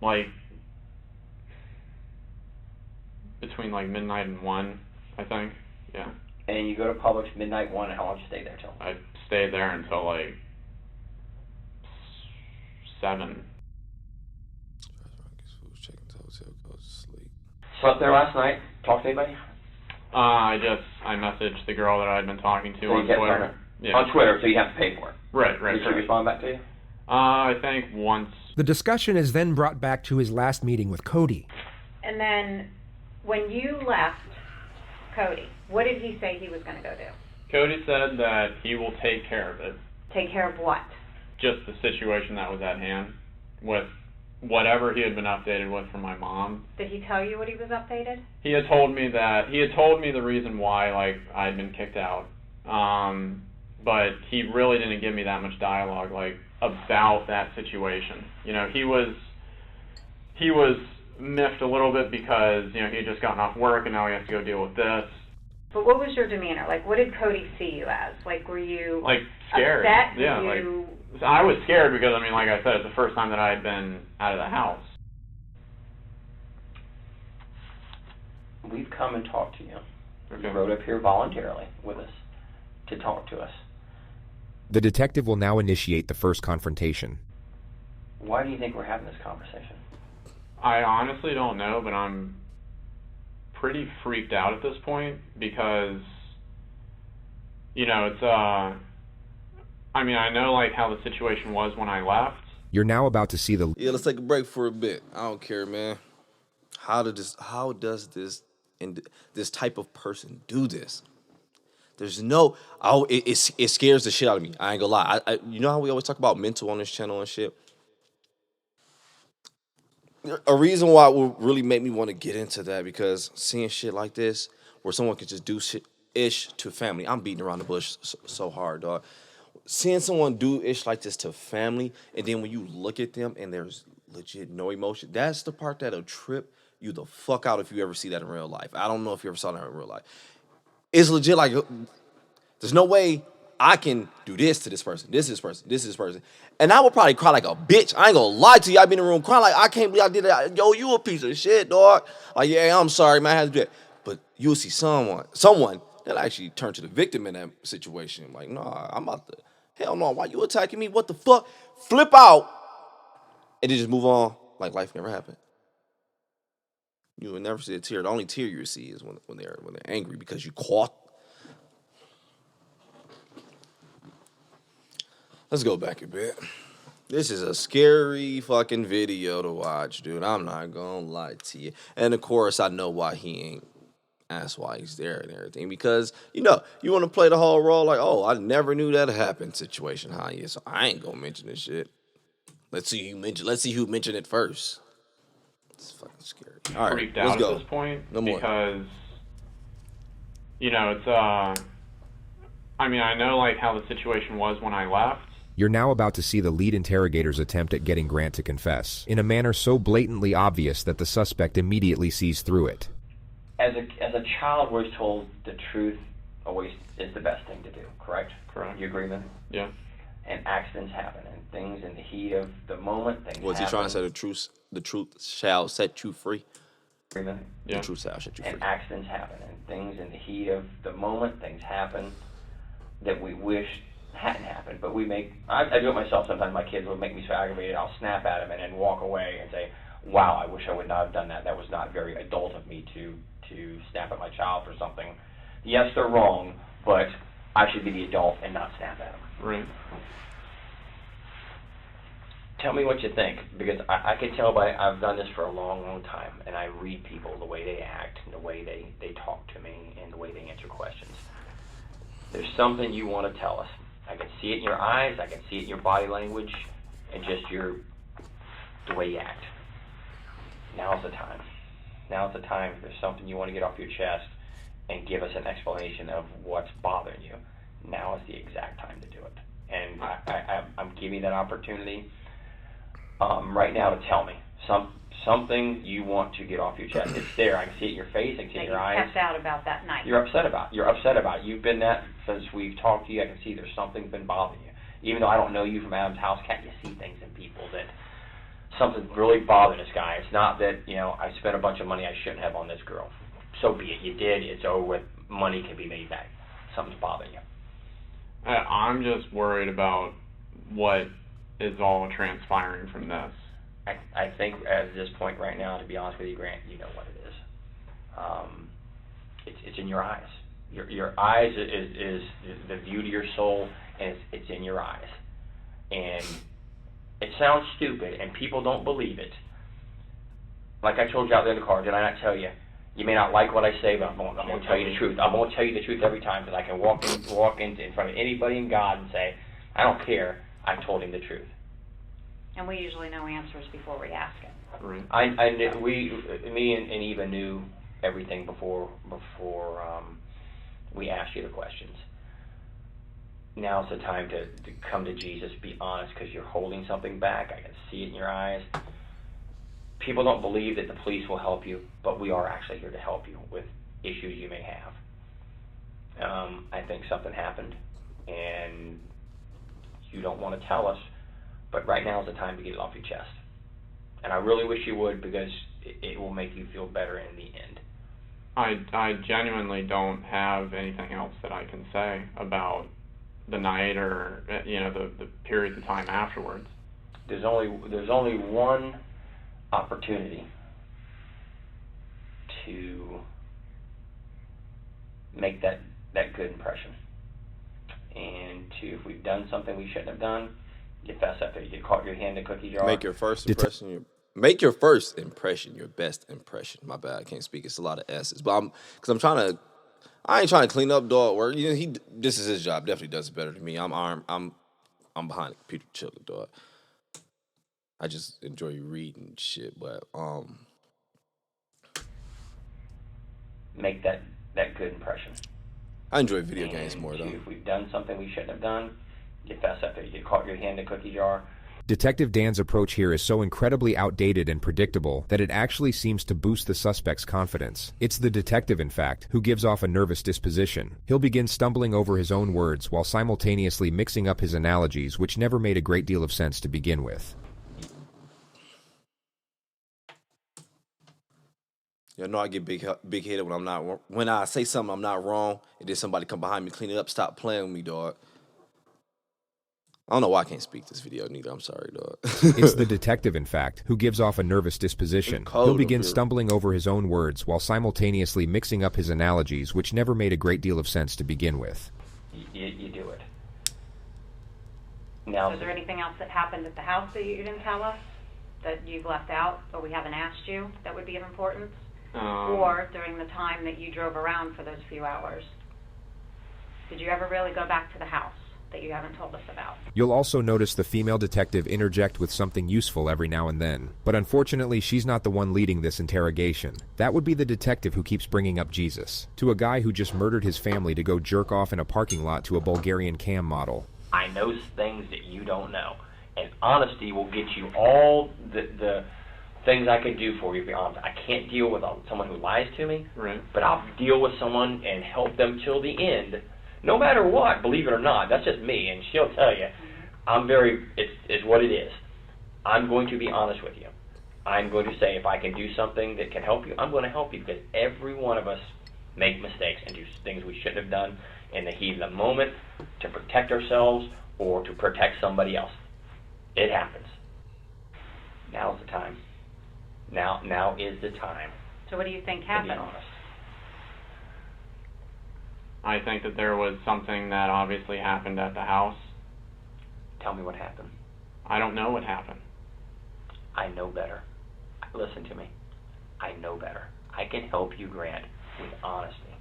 like between like midnight and 1, I think. Yeah. And you go to Publix midnight 1, and how long did you stay there till? I stayed there until like 7. Slept there last night? Talked to anybody? I messaged the girl that I'd been talking to on Twitter. Yeah. On Twitter, so you have to pay for it. Right. Did she respond back to you? I think once. The discussion is then brought back to his last meeting with Cody. And then, when you left Cody, what did he say he was going to go do? Cody said that he will take care of it. Take care of what? Just the situation that was at hand with whatever he had been updated with from my mom. Did he tell you what he was updated? He had told me the reason why, like, I'd been kicked out. But he really didn't give me that much dialogue, like, about that situation. You know, he was miffed a little bit because, you know, he had just gotten off work and now he has to go deal with this. But what was your demeanor? Like, what did Cody see you as? Like, were you like scared? Upset? Yeah, I was scared because, I mean, like I said, it's the first time that I had been out of the house. We've come and talked to you. Okay. You rode up here voluntarily with us to talk to us. The detective will now initiate the first confrontation. Why do you think we're having this conversation? I honestly don't know, but I'm pretty freaked out at this point because, you know, it's, I mean, I know, like, how the situation was when I left. You're now about to see the... Yeah, let's take a break for a bit. I don't care, man. How does this type of person do this? There's no... it scares the shit out of me. I ain't gonna lie. You know how we always talk about mental on this channel and shit? A reason why it would really make me want to get into that, because seeing shit like this, where someone could just do shit-ish to family. I'm beating around the bush so hard, dog. Seeing someone do ish like this to family, and then when you look at them and there's legit no emotion, that's the part that'll trip you the fuck out if you ever see that in real life. I don't know if you ever saw that in real life. It's legit like, there's no way I can do this to this person, this is this person. And I would probably cry like a bitch. I ain't gonna lie to you. I'd be in the room crying like, I can't believe I did that. Yo, you a piece of shit, dog. Like, yeah, I'm sorry, man, I had to do that. But you'll see someone that'll actually turn to the victim in that situation. Like, nah, I'm about to, hell no, why you attacking me? What the fuck? Flip out and then just move on like life never happened. You will never see a tear. The only tear you see is when they're angry because you caught. Let's go back a bit. This is a scary fucking video to watch, dude. I'm not gonna lie to you. And of course, I know why he ain't asked why he's there and everything. Because, you know, you want to play the whole role like, oh, I never knew that happened situation, huh? Yeah, so I ain't gonna mention this shit. Let's see who mentioned it first. It's fucking scary. All right, freaked out at this point because, you know, it's, I mean, I know, like, how the situation was when I left. You're now about to see the lead interrogator's attempt at getting Grant to confess, in a manner so blatantly obvious that the suspect immediately sees through it. As a child, we're told the truth always is the best thing to do, correct? Correct. You agree with me? Yeah. And accidents happen, and things in the heat of the moment, things Was happen. he trying to say the truth shall set you free? Agree with me? Yeah. The truth shall set you free. And accidents happen, and things in the heat of the moment, things happen that we wish hadn't happened. But I do it myself sometimes. My kids will make me so aggravated, I'll snap at them and then walk away and say, wow, I wish I would not have done that. That was not very adult of me to snap at my child for something. Yes, they're wrong, but I should be the adult and not snap at them. Right. Tell me what you think, because I can tell I've done this for a long, long time, and I read people, the way they act, and the way they talk to me, and the way they answer questions. There's something you want to tell us. I can see it in your eyes, I can see it in your body language, and just the way you act. Now's the time. Now's the time. If there's something you want to get off your chest and give us an explanation of what's bothering you, now is the exact time to do it. And I'm giving you that opportunity right now to tell me something you want to get off your chest. It's there. I can see it in your face. I can see it in your eyes. You kept out about that night. You're upset about it. You've been that since we've talked to you. I can see there's something been bothering you. Even though I don't know you from Adam's house, can't you see things in people that something's really bothering this guy? It's not that, you know, I spent a bunch of money I shouldn't have on this girl. So be it. You did. It's over with. Money can be made back. Something's bothering you. I'm just worried about what is all transpiring from this. I think at this point right now, to be honest with you, Grant, you know what it is. it's in your eyes. Your eyes is the view to your soul, and it's in your eyes. And it sounds stupid, and people don't believe it. Like I told you out there in the car, did I not tell you? You may not like what I say, but I'm going to tell you the truth. I'm going to tell you the truth every time, because I can walk in front of anybody in God and say, I don't care, I told him the truth. And we usually know answers before we ask it. Right. Me and Eva knew everything before we asked you the questions. Now's the time to come to Jesus, be honest, because you're holding something back. I can see it in your eyes. People don't believe that the police will help you, but we are actually here to help you with issues you may have. I think something happened, and you don't want to tell us, but right now is the time to get it off your chest. And I really wish you would, because it will make you feel better in the end. I genuinely don't have anything else that I can say about the night or the periods of time afterwards. There's only one opportunity to make that good impression, and if we've done something we shouldn't have done, you fess up. You caught your hand in the cookie jar. Make your first impression. Make your first impression your best impression. My bad, I can't speak. It's a lot of S's, but I ain't trying to clean up dog work. This is his job. Definitely does it better than me. I'm behind the computer chilling, dog. I just enjoy reading shit, but make that good impression. I enjoy video games more though. If we've done something we shouldn't have done, you fess up. You caught your hand in the cookie jar. Detective Dan's approach here is so incredibly outdated and predictable that it actually seems to boost the suspect's confidence. It's the detective, in fact, who gives off a nervous disposition. He'll begin stumbling over his own words while simultaneously mixing up his analogies, which never made a great deal of sense to begin with. You know, I get big headed when I say something I'm not wrong, and then somebody come behind me, clean it up, stop playing with me, dog. I don't know why I can't speak this video neither. I'm sorry, dog. It's the detective, in fact, who gives off a nervous disposition. He'll begin stumbling over his own words while simultaneously mixing up his analogies, which never made a great deal of sense to begin with. You do it. Now, is there anything else that happened at the house that you didn't tell us, that you've left out, or we haven't asked you, that would be of importance? Or during the time that you drove around for those few hours? Did you ever really go back to the house that you haven't told us about? You'll also notice the female detective interject with something useful every now and then. But unfortunately, she's not the one leading this interrogation. That would be the detective who keeps bringing up Jesus, to a guy who just murdered his family to go jerk off in a parking lot to a Bulgarian cam model. I know things that you don't know. And honesty will get you all the things I could do for you, to be honest. I can't deal with someone who lies to me, right, but I'll deal with someone and help them till the end, no matter what, believe it or not. That's just me, and she'll tell you, it's what it is. I'm going to be honest with you. I'm going to say if I can do something that can help you, I'm going to help you, because every one of us make mistakes and do things we shouldn't have done in the heat of the moment to protect ourselves or to protect somebody else. It happens. Now's the time. Now is the time. So what do you think To be happened? honest. I think that there was something that obviously happened at the house. Tell me what happened. I don't know what happened. I know better. Listen to me. I know better. I can help you, Grant, with honesty.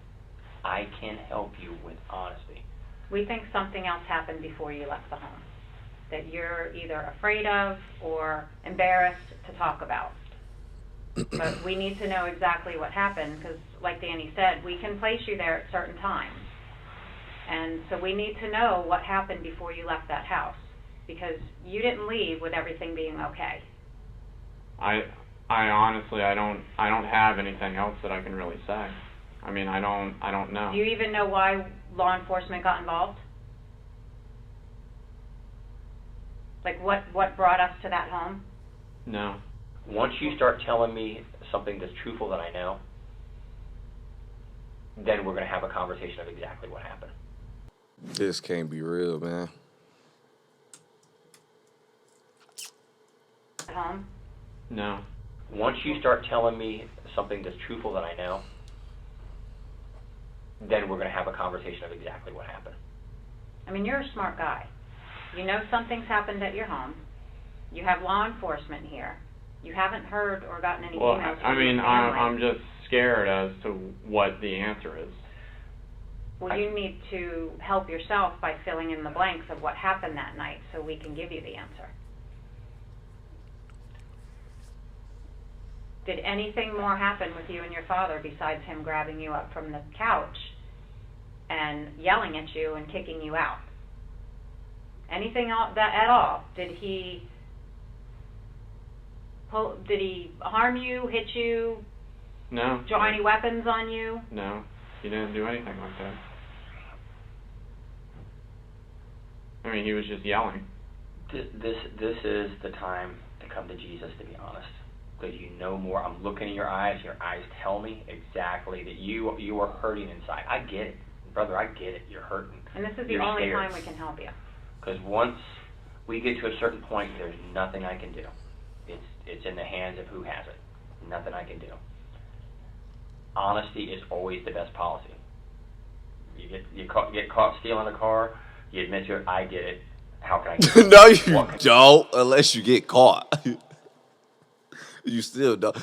I can help you with honesty. We think something else happened before you left the home that you're either afraid of or embarrassed to talk about. But we need to know exactly what happened, because like Danny said, we can place you there at certain times. And so we need to know what happened before you left that house, because you didn't leave with everything being okay. I honestly, I don't have anything else that I can really say. I mean, I don't know. Do you even know why law enforcement got involved? Like what brought us to that home? then we're going to have a conversation of exactly what happened. I mean, you're a smart guy. You know something's happened at your home. You have law enforcement here. You haven't heard or gotten any Well, emails I from mean, your family. I'm just scared as to what the answer is. Well, you need to help yourself by filling in the blanks of what happened that night so we can give you the answer. Did anything more happen with you and your father besides him grabbing you up from the couch and yelling at you and kicking you out? Anything at all? Did he harm you, hit you, No. draw any weapons on you? No, he didn't do anything like that. I mean, he was just yelling. This is the time to come to Jesus, to be honest, because you know more. I'm looking in your eyes. Your eyes tell me exactly that you are hurting inside. I get it, brother. I get it. You're hurting. And this is the You're only scared. time we can help you. Because once we get to a certain point, there's nothing I can do. It's in the hands of who has it. Nothing I can do. Honesty is always the best policy. You get caught stealing a car, you admit to it. I did it. How can I get it? No, you don't, unless you get caught. You still don't.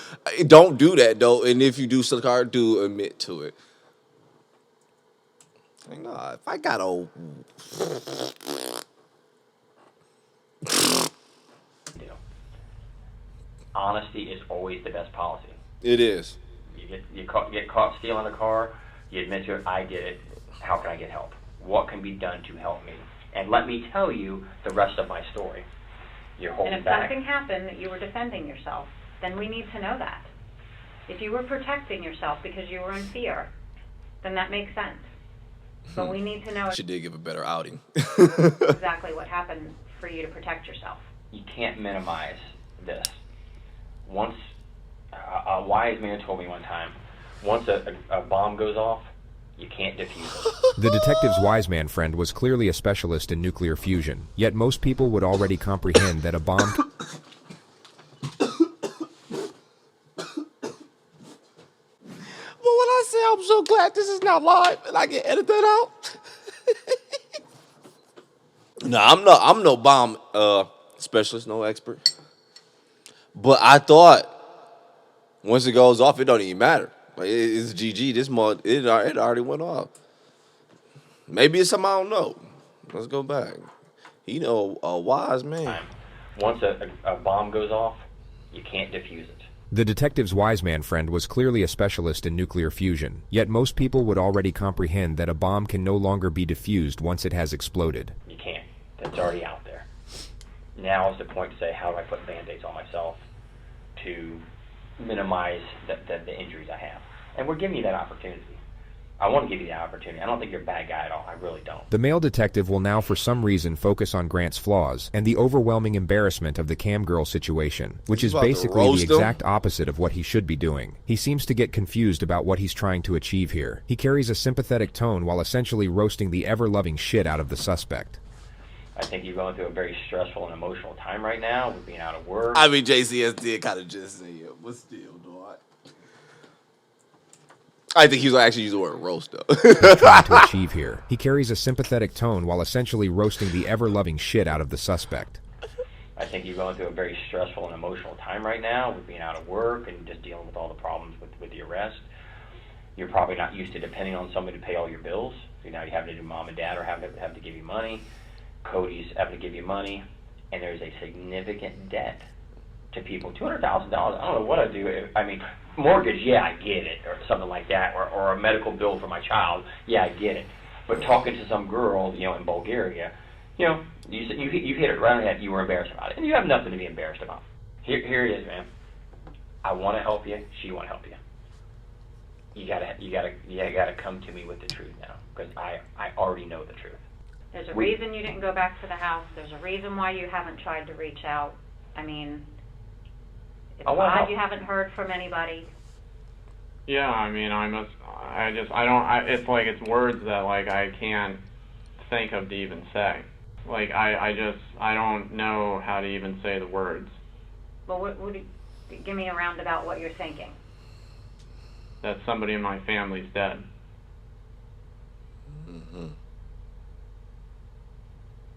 Don't do that, though. And if you do steal a car, do admit to it. Like, nah, if I got a... Honesty is always the best policy. It is. You get caught stealing a car, you admit to it. I did it. How can I get help? What can be done to help me? And let me tell you the rest of my story. You're holding And if back. something happened that you were defending yourself, then we need to know that. If you were protecting yourself because you were in fear, then that makes sense. But we need to know She did give a better outing. exactly what happened for you to protect yourself. You can't minimize this. Once a wise man told me one time, once a bomb goes off, you can't defuse it. The detective's wise man friend was clearly a specialist in nuclear fusion, yet most people would already comprehend that a bomb... But when I say I'm so glad this is not live and I can edit that out. No, I'm no bomb specialist, no expert. But I thought once it goes off, it don't even matter. Like it's GG. This month it already went off. Maybe it's something I don't know. Let's go back. You know, a wise man. Once a bomb goes off, you can't defuse it. The detective's wise man friend was clearly a specialist in nuclear fusion, yet most people would already comprehend that a bomb can no longer be defused once it has exploded. You can't. That's already out there. Now is the point to say, how do I put Band-Aids on myself to minimize the injuries I have? And we're giving you that opportunity. I want to give you that opportunity. I don't think you're a bad guy at all. I really don't. The male detective will now for some reason focus on Grant's flaws and the overwhelming embarrassment of the cam girl situation, which is about to basically roast the him? exact opposite of what he should be doing. He seems to get confused about what he's trying to achieve here. He carries a sympathetic tone while essentially roasting the ever-loving shit out of the suspect. I think you're going through a very stressful and emotional time right now with being out of work. I mean, JCS did kind of just say it, but still, dog. I think he was actually using the word roast, though. Trying to achieve here. He carries a sympathetic tone while essentially roasting the ever-loving shit out of the suspect. I think you're going through a very stressful and emotional time right now with being out of work and just dealing with all the problems with the arrest. You're probably not used to depending on somebody to pay all your bills. So now you have to do mom and dad or have to give you money. Cody's having to give you money. And there's a significant debt to people. $200,000, I don't know what I'd do. I mean, mortgage, yeah, I get it, or something like that, or a medical bill for my child, yeah, I get it. But talking to some girl, in Bulgaria, you hit it right on the head. You were embarrassed about it, and you have nothing to be embarrassed about. Here it is, man. I want to help you. She want to help you. You gotta come to me with the truth now, because I already know the truth. There's a reason you didn't go back to the house. There's a reason why you haven't tried to reach out. I mean, it's odd you haven't heard from anybody. Yeah, I mean, it's like it's words that, like, I can't think of to even say. Like, I don't know how to even say the words. Well, give me a roundabout what you're thinking. That somebody in my family's dead. Mm-hmm.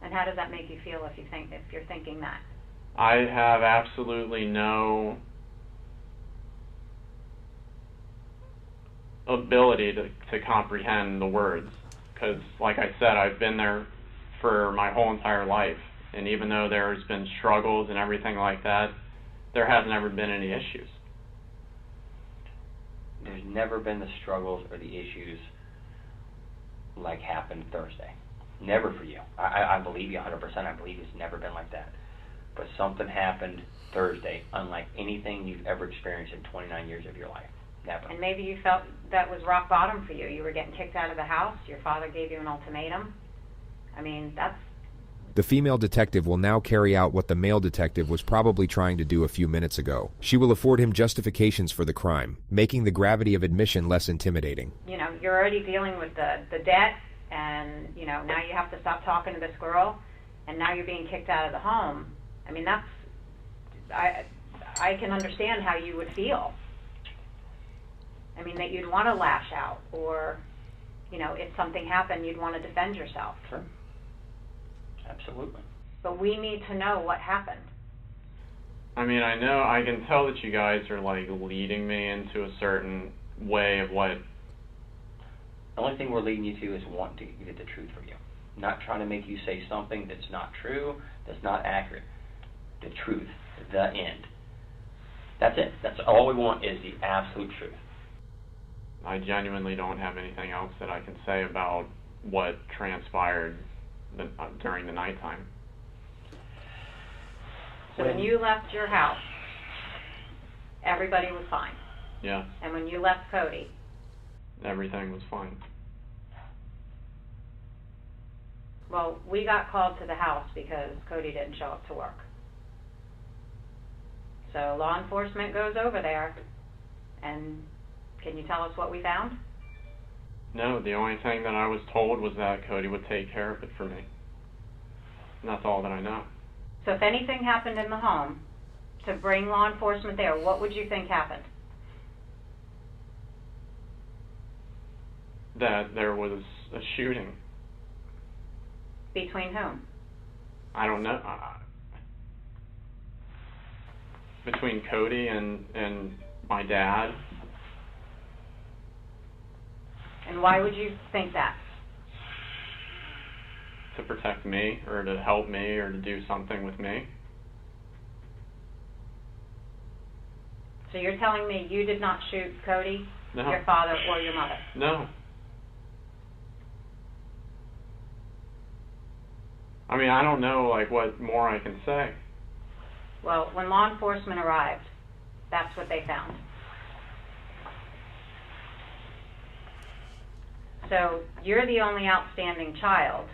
And how does that make you feel if you're thinking that? I have absolutely no ability to comprehend the words, because like I said, I've been there for my whole entire life, and even though there's been struggles and everything like that, there hasn't ever been any issues. There's never been the struggles or the issues like happened Thursday. Never for you. I believe you 100%. I believe it's never been like that. But something happened Thursday, unlike anything you've ever experienced in 29 years of your life. Never. And maybe you felt that was rock bottom for you. You were getting kicked out of the house. Your father gave you an ultimatum. I mean, that's... The female detective will now carry out what the male detective was probably trying to do a few minutes ago. She will afford him justifications for the crime, making the gravity of admission less intimidating. You know, you're already dealing with the debt, and, you know, now you have to stop talking to this girl, and now you're being kicked out of the home. I mean, that's... I can understand how you would feel. I mean, that you'd want to lash out, or, you know, if something happened, you'd want to defend yourself. Sure. Absolutely. But we need to know what happened. I mean, I can tell that you guys are like leading me into a certain way of what... The only thing we're leading you to is want to get the truth from you. Not trying to make you say something that's not true, that's not accurate. The truth, the end. That's it. That's all we want, is the absolute truth. I genuinely don't have anything else that I can say about what transpired during the nighttime. So when you left your house, everybody was fine. Yeah. And when you left Cody, everything was fine. well, we got called to the house because Cody didn't show up to work. So law enforcement goes over there, and can you tell us what we found? No, the only thing that I was told was that Cody would take care of it for me. And that's all that I know. So if anything happened in the home, to bring law enforcement there, what would you think happened? That there was a shooting. Between whom? I don't know. Between Cody and my dad. And why would you think that? To protect me, or to help me, or to do something with me. So you're telling me you did not shoot Cody, No. your father, or your mother? No. I mean, I don't know, like, what more I can say. Well, when law enforcement arrived, that's what they found. So you're the only outstanding child.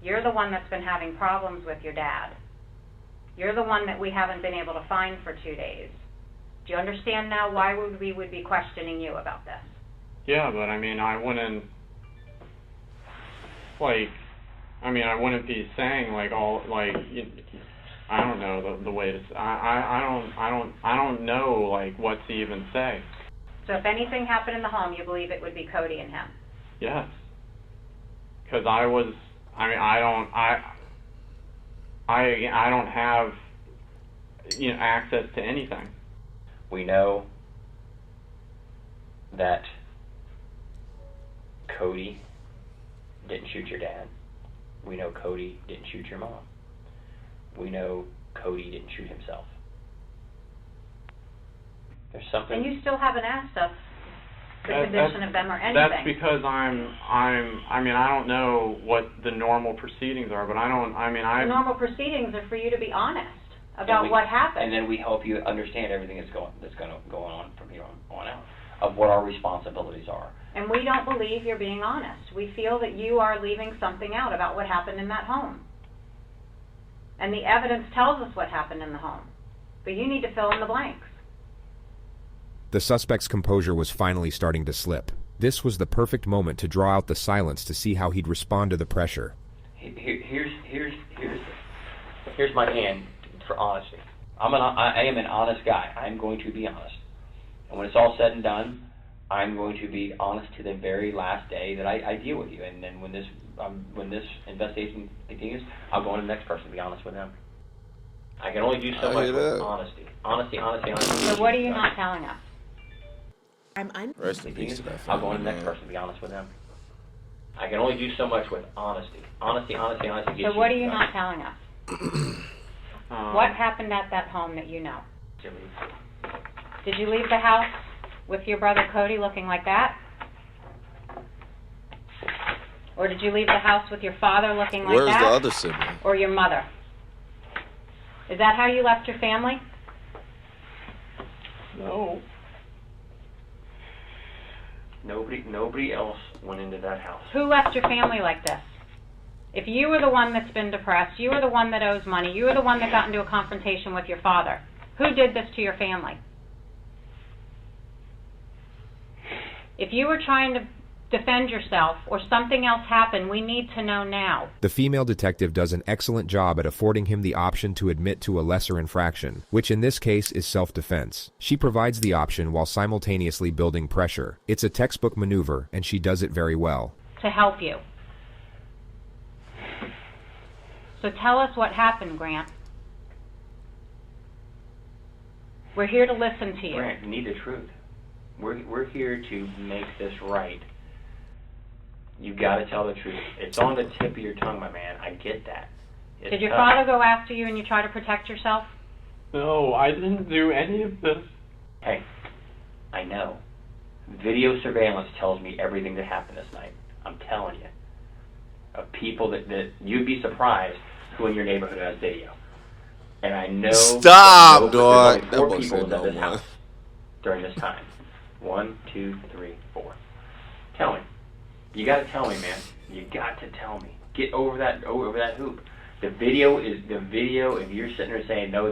You're the one that's been having problems with your dad. You're the one that we haven't been able to find for 2 days. Do you understand now why we would be questioning you about this? Yeah, but I mean, I wouldn't, like, I wouldn't be saying, like, all, like, I don't know the way to, I don't know, like, what to even say. So if anything happened in the home, you believe it would be Cody and him? Yes. Because I don't have, access to anything. We know that Cody didn't shoot your dad. We know Cody didn't shoot your mom. We know Cody didn't shoot himself. There's something... And you still haven't asked us the condition of them or anything. That's because I don't know what the normal proceedings are, but The normal proceedings are for you to be honest about what happened. And then we help you understand everything that's going to go on from here on out, of what our responsibilities are. And we don't believe you're being honest. We feel that you are leaving something out about what happened in that home. And the evidence tells us what happened in the home. But you need to fill in the blanks. The suspect's composure was finally starting to slip. This was the perfect moment to draw out the silence to see how he'd respond to the pressure. Here's my hand for honesty. I am an honest guy. I'm going to be honest. And when it's all said and done, I'm going to be honest to the very last day that I deal with you. And then when this investigation continues, I'll go on to the next person and be honest with them. I can only do so much with honesty. Honesty. So what are you not telling us? Rest in peace to that I'll go family, on to the next man. person and be honest with them. I can only do so much with honesty. Honesty. So what are you not telling us? What happened at that home that you know? Did you leave the house with your brother Cody looking like that? Or did you leave the house with your father looking like Where's that? the other sibling? Or your mother? Is that how you left your family? No. Nobody else went into that house. Who left your family like this? If you were the one that's been depressed, you were the one that owes money, you were the one that got into a confrontation with your father, who did this to your family? If you were trying to defend yourself or something else happened, we need to know now. The female detective does an excellent job at affording him the option to admit to a lesser infraction, which in this case is self-defense. She provides the option while simultaneously building pressure. It's a textbook maneuver, and she does it very well. To help you. So tell us what happened, Grant. We're here to listen to you. Grant, you need the truth. We're here to make this right. You got to tell the truth. It's on the tip of your tongue, my man. I get that. Did your father go after you and you try to protect yourself? No, I didn't do any of this. Hey, I know. Video surveillance tells me everything that happened this night. I'm telling you. Of people that you'd be surprised who in your neighborhood has video. And I know... Stop, dog. There's only 4 people in this house during this time. 1, 2, 3, 4. Tell me. You got to tell me, man. You got to tell me. Get over that hoop. The video, if you're sitting there saying no,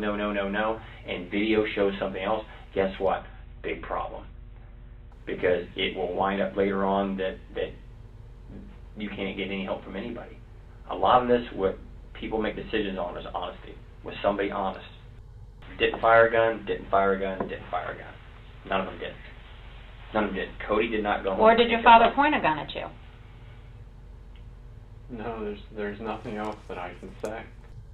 and video shows something else, guess what? Big problem. Because it will wind up later on that you can't get any help from anybody. A lot of this, what people make decisions on is honesty. Was somebody honest? Didn't fire a gun. None of them did. Cody did not go home. Or did your father point a gun at you? No, there's nothing else that I can say.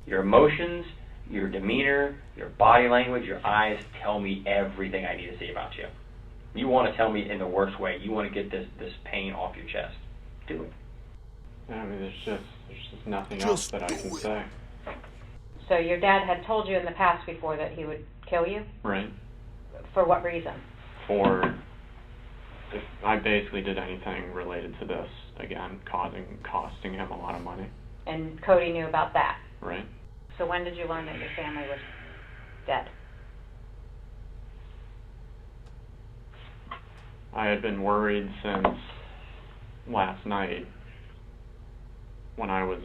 Your emotions, your demeanor, your body language, your eyes tell me everything I need to see about you. You want to tell me in the worst way. You want to get this pain off your chest. Do it. I mean, there's just nothing else that I can say. So your dad had told you in the past before that he would kill you? Right. For what reason? For if I basically did anything related to this, again, costing him a lot of money. And Cody knew about that? Right. So when did you learn that your family was dead? I had been worried since last night when I was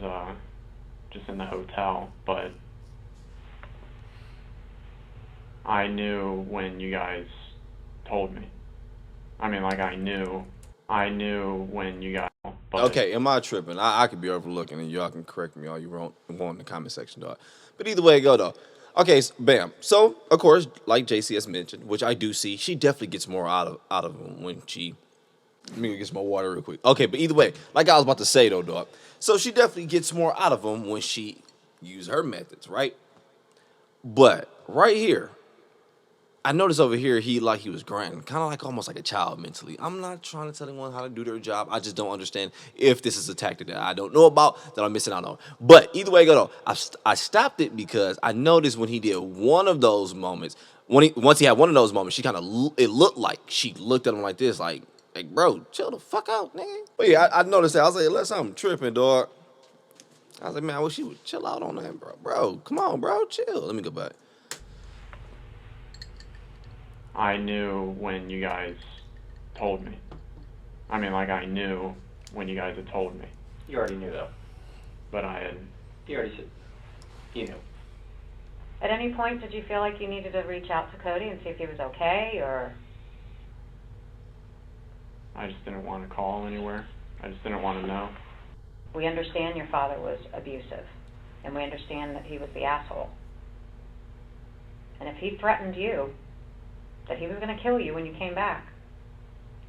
just in the hotel, but I knew when you guys told me. I mean, like, I knew when you guys... But Okay, am I tripping? I could be overlooking, and y'all can correct me all you want in the comment section, dog. But either way it go, though. Okay, bam. So, of course, like JCS mentioned, which I do see, she definitely gets more out of him when she... Let me get some more water real quick. Okay, but either way, like I was about to say, though, dog. So she definitely gets more out of him when she uses her methods, right? But right here, I noticed over here he was grinding, kind of like almost like a child mentally. I'm not trying to tell anyone how to do their job. I just don't understand if this is a tactic that I don't know about that I'm missing out on. But either way, go though. I stopped it because I noticed when he did one of those moments, once he had one of those moments, she kind of it looked like she looked at him like this, like bro, chill the fuck out, nigga. But yeah, I noticed that. I was like, unless I'm tripping, dog. I was like, man, I wish you would chill out on that, bro. Bro, come on, bro, chill. Let me go back. I knew when you guys told me. I mean, like, I knew when you guys had told me. You already knew, though. But I had... You already said... You knew. At any point, did you feel like you needed to reach out to Cody and see if he was okay, or... I just didn't want to call anywhere. I just didn't want to know. We understand your father was abusive, and we understand that he was the asshole. And if he threatened you, that he was going to kill you when you came back,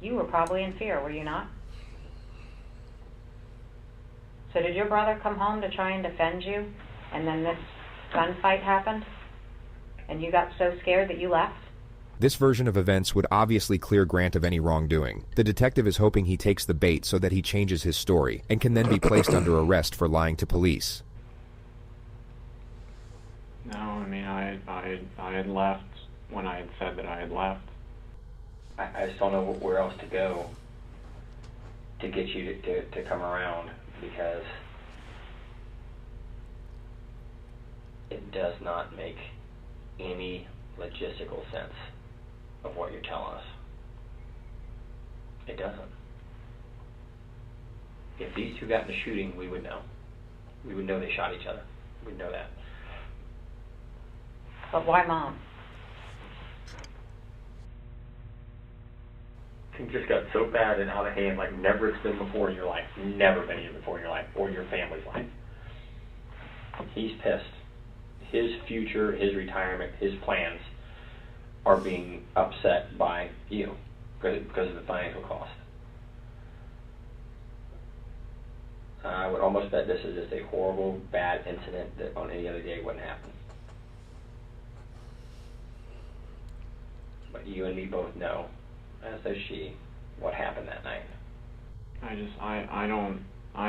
You were probably in fear, were you not? So did your brother come home to try and defend you, and then this gunfight happened, and you got so scared that you left? This version of events would obviously clear Grant of any wrongdoing. The detective is hoping he takes the bait so that he changes his story, and can then be placed under arrest for lying to police. No, I mean, I had left when I had said that I had left. I just don't know where else to go to get you to come around, because it does not make any logistical sense of what you're telling us. It doesn't. If these two got in a shooting, we would know. We would know they shot each other. We'd know that. But why Mom? Things just got so bad and out of hand, like never it's been before in your life. Never been here before in your life, or your family's life. He's pissed. His future, his retirement, his plans are being upset by you because of the financial cost. I would almost bet this is just a horrible, bad incident that on any other day wouldn't happen. But you and me both know, as does she, what happened that night. I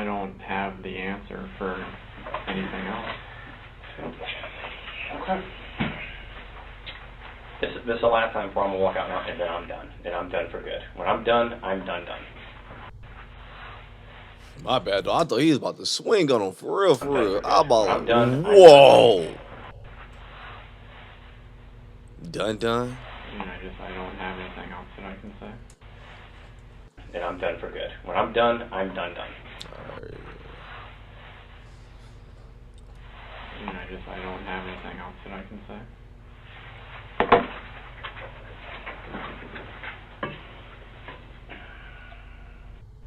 don't have the answer for anything else. Okay. This is the last time before I'm going to walk out now, and then I'm done. Then I'm done for good. When I'm done, I'm done. My bad, though. I thought he was about to swing on him for real, for real. I'm done. Whoa. Done. I don't have anything else that I can say. Then I'm done for good. When I'm done, I'm done. All right. I don't have anything else that I can say.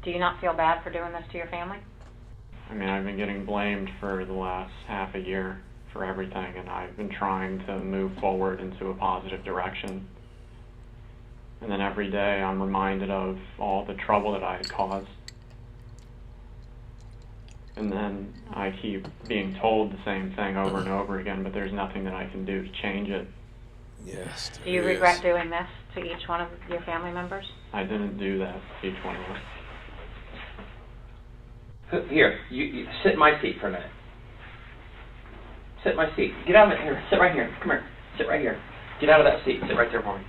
Do you not feel bad for doing this to your family? I mean, I've been getting blamed for the last half a year for everything, and I've been trying to move forward into a positive direction. And then every day I'm reminded of all the trouble that I had caused. And then I keep being told the same thing over and over again, but there's nothing that I can do to change it. Yes. Do you regret doing this to each one of your family members? I didn't do that to each one of them. Here, you sit in my seat for a minute. Sit in my seat. Get out of it. Here, sit right here. Come here. Sit right here. Get out of that seat. Sit right there for me.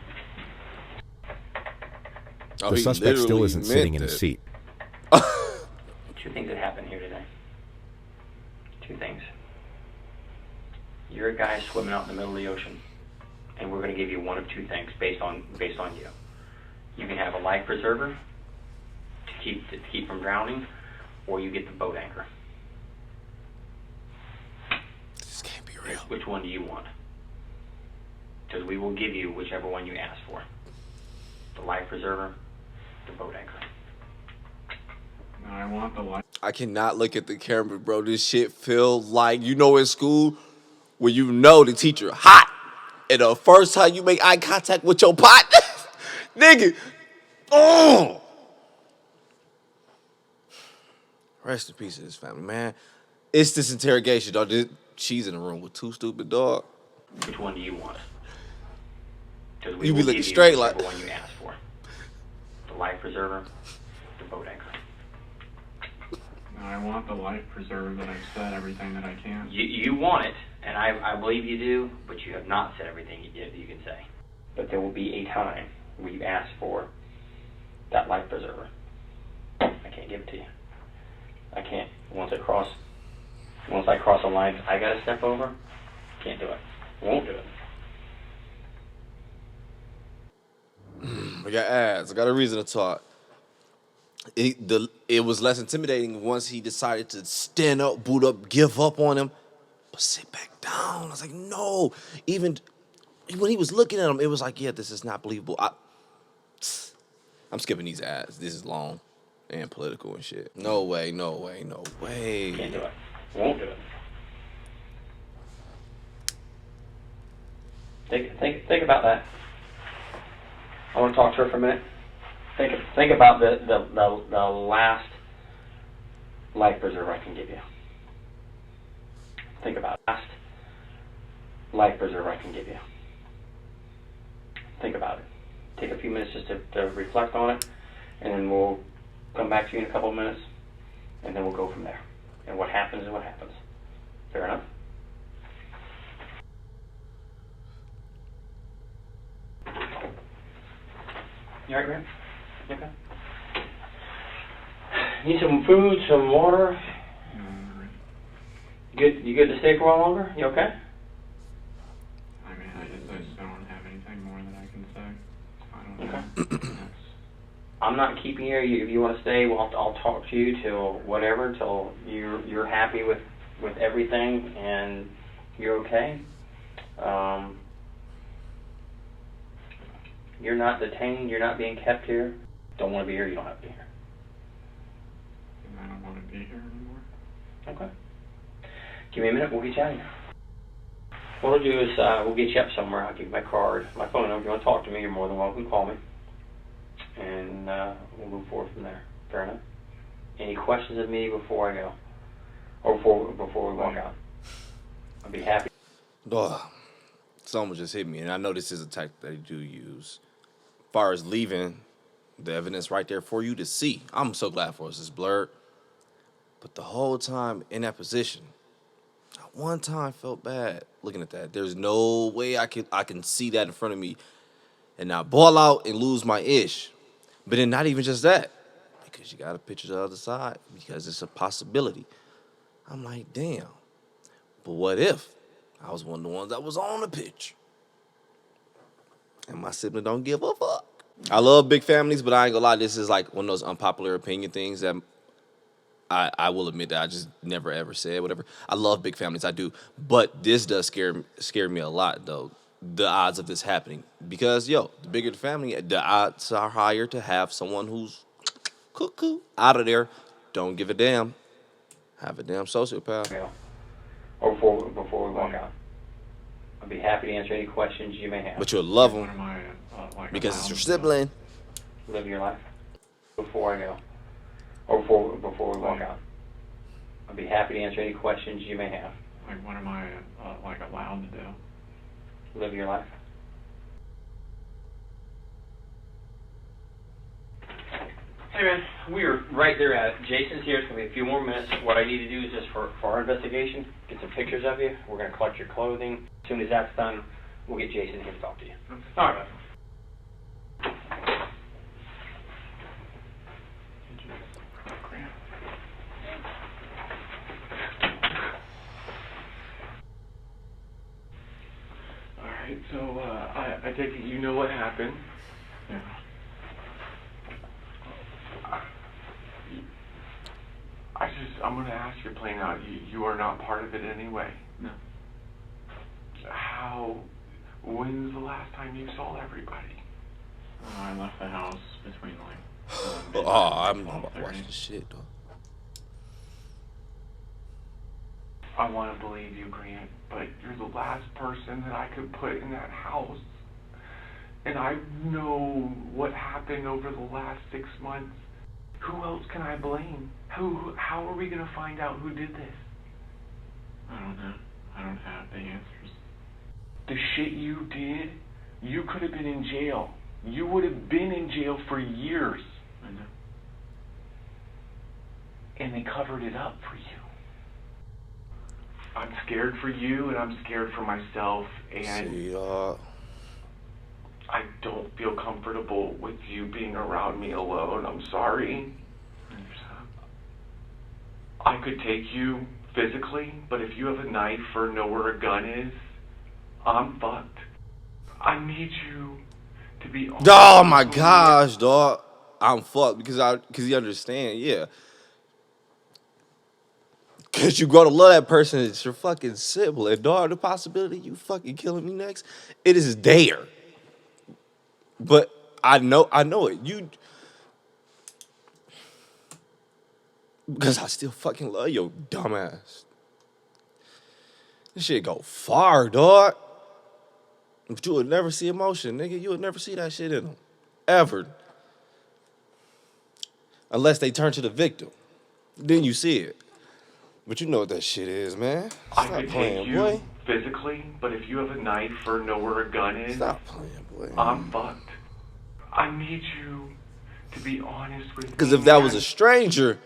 Oh, The suspect still isn't sitting in his seat. Two things that happened here today. Two things. You're a guy swimming out in the middle of the ocean, and we're going to give you one of two things based on you. You can have a life preserver to keep from drowning, or you get the boat anchor. This can't be real. Which one do you want? Because we will give you whichever one you ask for. The life preserver, the boat anchor. No, I want the life. I cannot look at the camera, bro. This shit feel like, you know, in school where you know the teacher hot, and the first time you make eye contact with your pot, nigga, oh. Rest in peace to this family, man. It's this interrogation, dog. She's in the room with two stupid dog. Which one do you want? You be looking straight like the one you asked for. The life preserver, the boat anchor. No, I want the life preserver that I've said everything that I can. You want it, and I believe you do, but you have not said everything you can say. But there will be a time where you ask for that life preserver. I can't give it to you. I can't. Once I cross a line I gotta step over, can't do it. Won't do it. I got ads. I got a reason to talk. It was less intimidating once he decided to stand up, boot up, give up on him, but sit back down. I was like, no. Even when he was looking at him, it was like, yeah, this is not believable. I'm skipping these ads. This is long and political and shit. No way. Can't do it. Won't do it. Think about that. I want to talk to her for a minute. Think about the last life preserver I can give you. Think about it. Last life preserver I can give you. Think about it. Take a few minutes just to reflect on it, and then we'll come back to you in a couple of minutes, and then we'll go from there. And what happens is what happens. Fair enough? You alright, Graham? You okay? Need some food, some water? You good to stay for a while longer? You okay? I mean, I just don't have anything more that I can say. I don't know. I'm not keeping you. If you want to stay, well, I'll talk to you till whatever, till you're happy with everything and you're okay. You're not detained. You're not being kept here. Don't want to be here. You don't have to be here. I don't want to be here anymore. Okay. Give me a minute. We'll get you out of here. What we'll do is we'll get you up somewhere. I'll give you my card, my phone number. If you want to talk to me, you're more than welcome to call me. And we'll move forward from there. Fair enough? Any questions of me before I go? Or before we walk out? I'd be happy. Dog, someone just hit me, and I know this is a tactic they do use. As far as leaving, the evidence right there for you to see. I'm so glad for us. It's blurred. But the whole time in that position, not one time felt bad looking at that. There's no way I can see that in front of me and not ball out and lose my ish. But then not even just that, because you got to picture the other side, because it's a possibility. I'm like, damn. But what if I was one of the ones that was on the pitch? And my sibling don't give a fuck. I love big families, but I ain't gonna lie, this is like one of those unpopular opinion things that I will admit that I just never ever said, whatever. I love big families, I do. But this does scare me a lot, though, the odds of this happening. Because, the bigger the family, the odds are higher to have someone who's cuckoo out of there, don't give a damn, have a damn sociopath. Or before we walk out. I'd be happy to answer any questions you may have. But you'll love them, What am I, because it's your sibling. Live your life. Before I go. Or before we walk out. I'd be happy to answer any questions you may have. Like, what am I, allowed to do? Live your life. Hey man, we are right there at it. Jason's here. It's going to be a few more minutes. What I need to do is just for our investigation, get some pictures of you. We're going to collect your clothing. As soon as that's done, we'll get Jason here to talk to you. All right. Alright, so I take it you know what happened. Yeah. I'm gonna ask you plain out, you are not part of it anyway. No. When's the last time you saw everybody? I left the house between I'm about to watch this shit, though. I want to believe you, Grant, but you're the last person that I could put in that house. And I know what happened over the last 6 months. Who else can I blame? How are we going to find out who did this? I don't know. I don't have the answers. The shit you did, you could have been in jail. You would have been in jail for years. I know. And they covered it up for you. I'm scared for you, and I'm scared for myself, and See, I don't feel comfortable with you being around me alone. I'm sorry. I could take you physically, but if you have a knife or know where a gun is, I'm fucked. I need you to be. oh my gosh, dog. I'm fucked because you understand, yeah. Because you grow to love that person, it's your fucking sibling, dog. The possibility you fucking killing me next, it is there. But I know it. Because I still fucking love your dumbass. This shit go far, dog. But you would never see emotion, nigga. You would never see that shit in them. Ever. unless they turn to the victim. Then you see it. But you know what that shit is, man. I Stop could playing, take you boy. physically, but if you have a knife or know where a gun is, Stop playing, boy. I'm fucked. I need you to be honest with me. Because if that was a man. stranger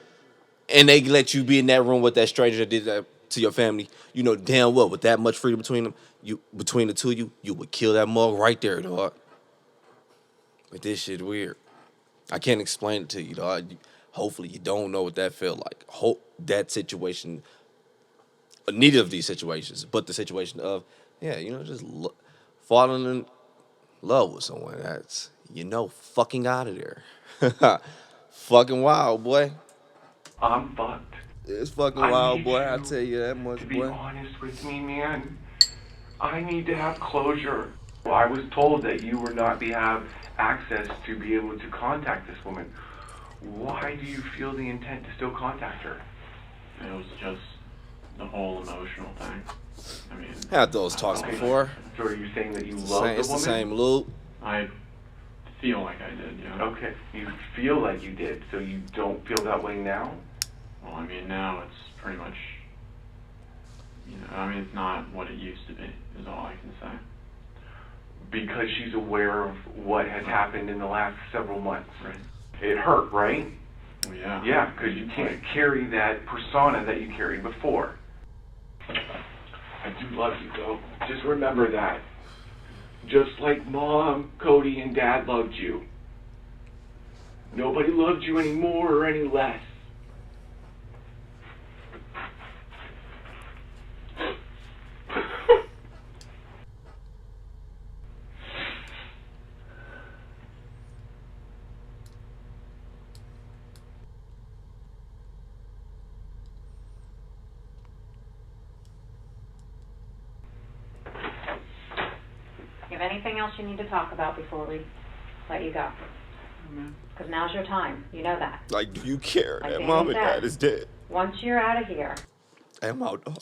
and they let you be in that room with that stranger that did that to your family, you know damn well with that much freedom between them, between the two of you, you would kill that mug right there, dog. But this shit weird. I can't explain it to you, dog. Hopefully you don't know what that felt like. Hope that situation, neither of these situations, but the situation of, yeah, you know, just falling in love with someone. That's, you know, fucking out of there. Fucking wild, boy. I'm fucked. It's fucking I wild, need boy. you I tell you that To much, be boy. honest with me, man, I need to have closure. I was told that you would not have access to be able to contact this woman. Why do you feel the intent to still contact her? It was just the whole emotional thing. I mean, Had those talks Okay. before. So are you saying that you It's love the the woman? same loop. I feel like I did, yeah. Okay, you feel like you did, so you don't feel that way now? Well, I mean, now it's pretty much, you know, I mean, it's not what it used to be, is all I can say. Because she's aware of what has happened in the last several months. Right. It hurt, right? Well, yeah. Yeah, because you can't carry that persona that you carried before. I do love you, though. Just remember that. Just like Mom, Cody, and Dad loved you. Nobody loved you any more or any less. You have anything else you need to talk about before we let you go? Because now's your time. You know that. Like, do you care Like that Danny mom and said. dad is dead? Once you're out of here, Hey, I'm out, dog.